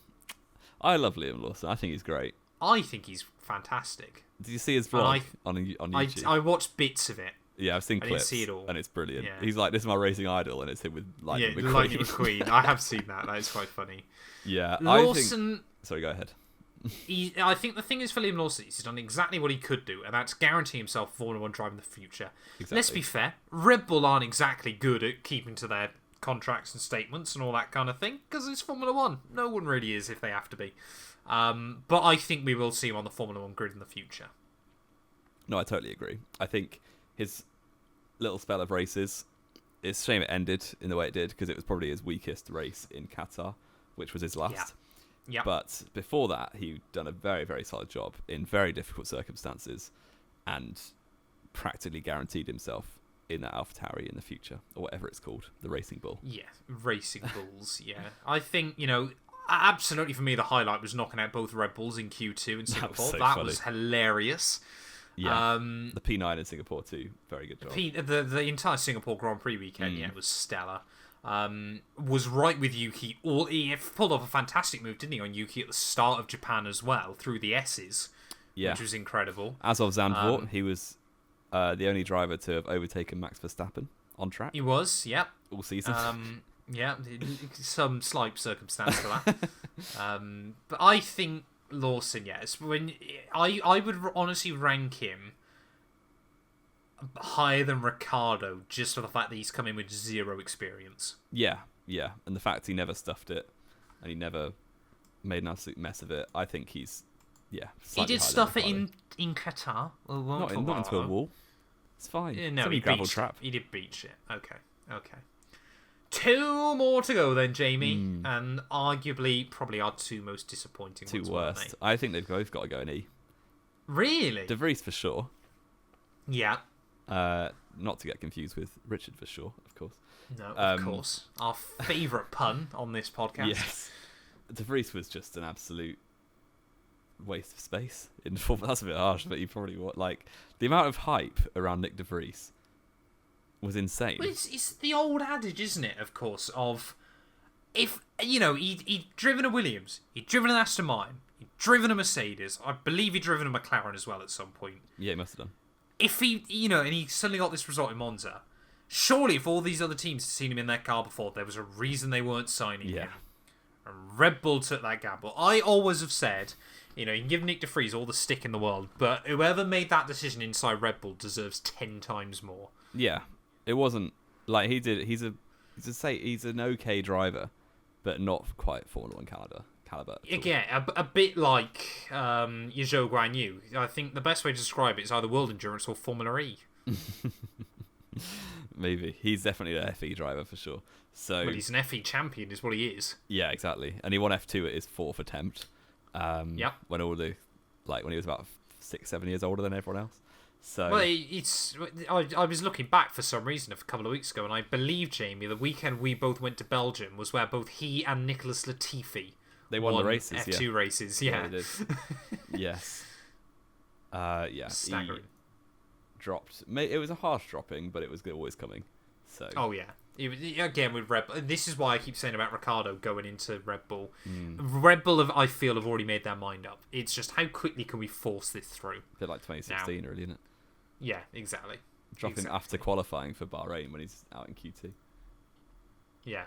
I love Liam Lawson. I think he's great. I think he's fantastic. Did you see his vlog on YouTube? I watched bits of it. Yeah, I've seen clips. I didn't see it all. And it's brilliant. Yeah. He's like, this is my racing idol, and it's him with Lightning McQueen. Lightning McQueen. I have seen that. That is quite funny. Yeah. Lawson... Sorry, go ahead. I think the thing is for Liam Lawson, he's done exactly what he could do, and that's guarantee himself Formula 1 drive in the future. Exactly. Let's be fair, Red Bull aren't exactly good at keeping to their contracts and statements and all that kind of thing, because it's Formula 1. No one really is if they have to be. But I think we will see him on the Formula 1 grid in the future. No, I totally agree. I think his little spell of races, it's a shame it ended in the way it did, because it was probably his weakest race in Qatar, which was his last. Yeah. But before that, he'd done a very, very solid job in very difficult circumstances and practically guaranteed himself in that AlphaTauri in the future, or whatever it's called, the Racing Bull. Yeah, Racing Bulls, yeah. I think, absolutely for me, the highlight was knocking out both Red Bulls in Q2 in Singapore. That was hilarious. Yeah, the P9 in Singapore too. Very good job. The entire Singapore Grand Prix weekend, was stellar. Was right with Yuki. He pulled off a fantastic move, didn't he, on Yuki at the start of Japan as well, through the S's, which was incredible. As of Zandvoort, he was the only driver to have overtaken Max Verstappen on track. He was, all season. Some slight circumstance to that. But I think Lawson, yes. When I would honestly rank him higher than Ricciardo just for the fact that he's come in with zero experience. Yeah, and the fact he never stuffed it and he never made an absolute mess of it, I think he's he did stuff it in Qatar. Well, not into a wall. It's fine. Yeah, no, it's he gravel trap. He did beach it. Okay. 2 more to go then, Jamie, and arguably probably our 2 most disappointing Two ones. worst. I think they've both got to go in E. Really? De Vries for sure. Yeah. Not to get confused with Richard for sure, of course. No, of course. Our favourite pun on this podcast. Yes. De Vries was just an absolute waste of space in Formula. That's a bit harsh, but you probably like the amount of hype around Nick De Vries was insane. Well, it's the old adage, isn't it? Of course, of if he'd driven a Williams, he'd driven an Aston Martin, he'd driven a Mercedes. I believe he'd driven a McLaren as well at some point. Yeah, he must have done. If he, and he suddenly got this result in Monza, surely if all these other teams had seen him in their car before, there was a reason they weren't signing him. And Red Bull took that gamble. I always have said, you can give Nick De Vries all the stick in the world, but whoever made that decision inside Red Bull deserves 10 times more. Yeah, it wasn't like he did. He's an okay driver, but not quite Formula One caliber. Again, a bit like your Zhou Guan Yu. I think the best way to describe it is either World Endurance or Formula E. Maybe. He's definitely an FE driver for sure. Well, he's an FE champion is what he is. Yeah, exactly. And he won F2 at his 4th attempt. When he was about 6-7 years older than everyone else. So I was looking back for some reason a couple of weeks ago, and I believe, Jamie, the weekend we both went to Belgium was where both he and Nicholas Latifi won the races, F2 races. Yeah, they did. Yes. Staggering. He dropped. It was a harsh dropping, but it was always coming. So. Oh yeah. Again with Red Bull, this is why I keep saying about Ricciardo going into Red Bull. Red Bull, I feel, have already made their mind up. It's just how quickly can we force this through? A bit like 2016, really, isn't it? Yeah, exactly. Dropping after qualifying for Bahrain when he's out in Q2. Yeah.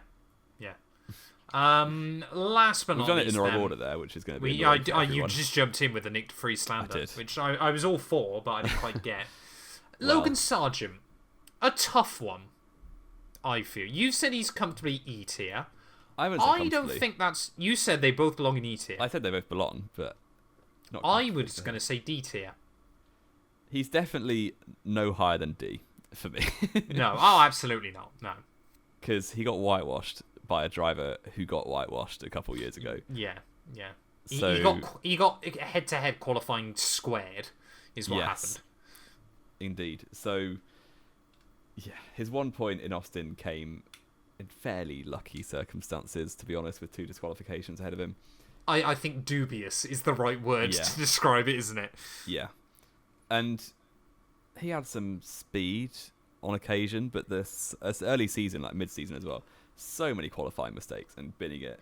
Last but not least, we've done it in the wrong order there, which is going to be. You just jumped in with the Nick De Vries slander, I did. which I was all for, but I didn't quite get. Well, Logan Sargent, a tough one. I feel you've said he's comfortably E tier. I don't think that's. You said they both belong in E tier. I said they both belong, but not. I was going to say D tier. He's definitely no higher than D for me. No, absolutely not. No, because he got whitewashed by a driver who got whitewashed a couple years ago. Yeah. So he got head-to-head qualifying squared, is what happened. Indeed. So. Yeah, his 1 point in Austin came in fairly lucky circumstances, to be honest, with 2 disqualifications ahead of him. I think dubious is the right word to describe it, isn't it? Yeah. And he had some speed on occasion, but this early season, like mid-season as well, so many qualifying mistakes and binning it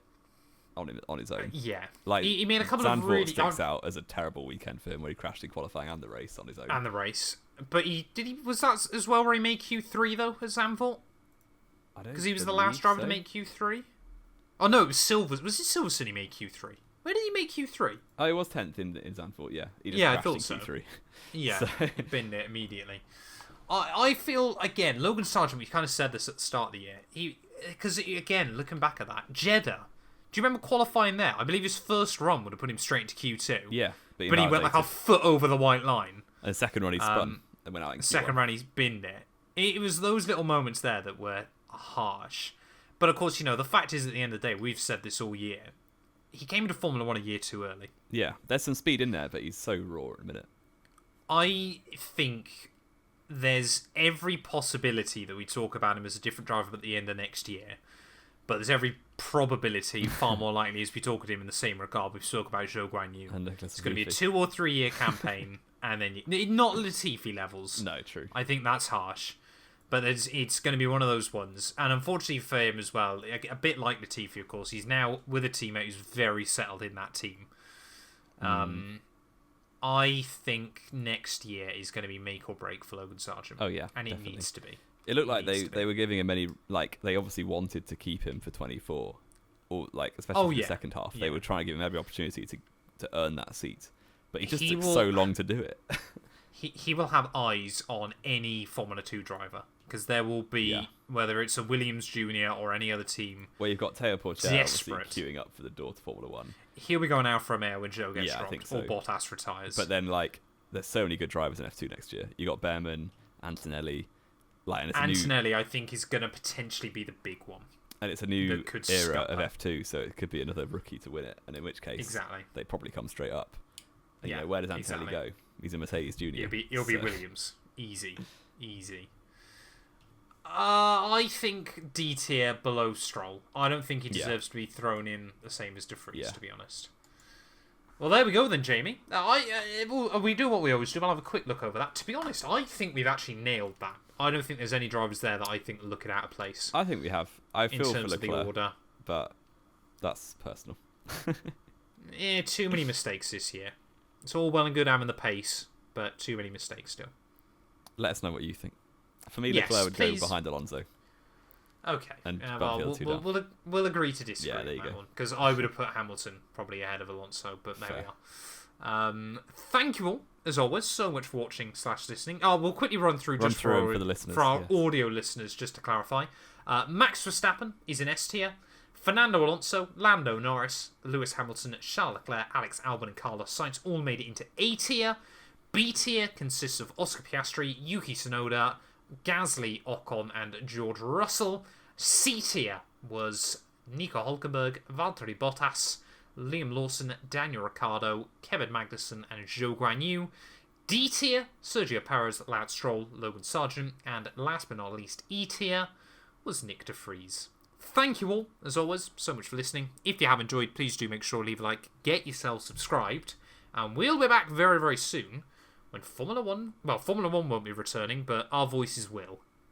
on his own. Yeah. Like, he made a couple Zandvoort of really... sticks out as a terrible weekend for him where he crashed in qualifying and the race on his own. But was that as well where he made Q3 though at Zandvoort? Because he was the last driver to make Q3. Oh no, it was Silverstone. Was it Silverstone he made Q3? Where did he make Q3? Oh, he was 10th in Zandvoort. Yeah, he just I thought in so. Q3. Yeah, he binned it immediately. I feel again, Logan Sargent. We kind of said this at the start of the year. Because again, looking back at that, Jeddah. Do you remember qualifying there? I believe his first run would have put him straight into Q2. Yeah, but he went like a foot over the white line. And the second run he spun and went out in Q1. Second run he's binned it. It was those little moments there that were harsh. But of course, the fact is at the end of the day, we've said this all year. He came into Formula 1 a year too early. Yeah, there's some speed in there, but he's so raw in a minute. I think there's every possibility that we talk about him as a different driver at the end of next year. But there's every probability, far more likely, as we talk at him in the same regard, we talk about Zhou Guan Yu. It's going to be a 2 or 3 year campaign, and then not Latifi levels. No, true. I think that's harsh, but it's going to be one of those ones. And unfortunately for him as well, a bit like Latifi, of course, he's now with a teammate who's very settled in that team. I think next year is going to be make or break for Logan Sargent. Oh yeah, and definitely. It needs to be. It looked like they were giving him they obviously wanted to keep him for 24, or especially for the second half. They were trying to give him every opportunity to to earn that seat. But he just took so long to do it. he will have eyes on any Formula 2 driver. Because there will be, whether it's a Williams Junior or any other team, well, you've got Teo Porcher obviously queuing up for the door to Formula 1. Here we go now for a mare when Joe gets dropped, I think so. or Bottas retires. But then, like, there's so many good drivers in F2 next year. You got Behrman, Antonelli, and Antonelli, I think, is going to potentially be the big one. And it's a new era of F2, so it could be another rookie to win it. And in which case, they'd probably come straight up. And, where does Antonelli go? He's a Mercedes Junior. He'll be Williams. Easy. I think D tier below Stroll. I don't think he deserves to be thrown in the same as De Vries, to be honest. Well, there we go then, Jamie. We do what we always do. I'll have a quick look over that. To be honest, I think we've actually nailed that. I don't think there's any drivers there that I think look out of place. I think we have. I feel for Leclerc, the order. But that's personal. Too many mistakes this year. It's all well and good having the pace, but too many mistakes still. Let us know what you think. For me, Leclerc would go behind Alonso. Okay. And we'll agree to disagree on that one. Because I would have put Hamilton probably ahead of Alonso, but there we are. Thank you all, as always, so much for watching / listening. We'll quickly run through for the listeners, for our audio listeners, just to clarify. Max Verstappen is in S tier. Fernando Alonso, Lando Norris, Lewis Hamilton, Charles Leclerc, Alex Albon and Carlos Sainz all made it into A tier. B tier consists of Oscar Piastri, Yuki Tsunoda, Gasly, Ocon and George Russell. C tier was Nico Hulkenberg, Valtteri Bottas, Liam Lawson, Daniel Ricciardo, Kevin Magnussen and Zhou Guanyu. D tier, Sergio Perez, Lance Stroll, Logan Sargent, and last but not least, E tier was Nick De Vries. Thank you all, as always, so much for listening. If you have enjoyed, please do make sure to leave a like, get yourself subscribed, and we'll be back very, very soon when Formula 1 won't be returning, but our voices will.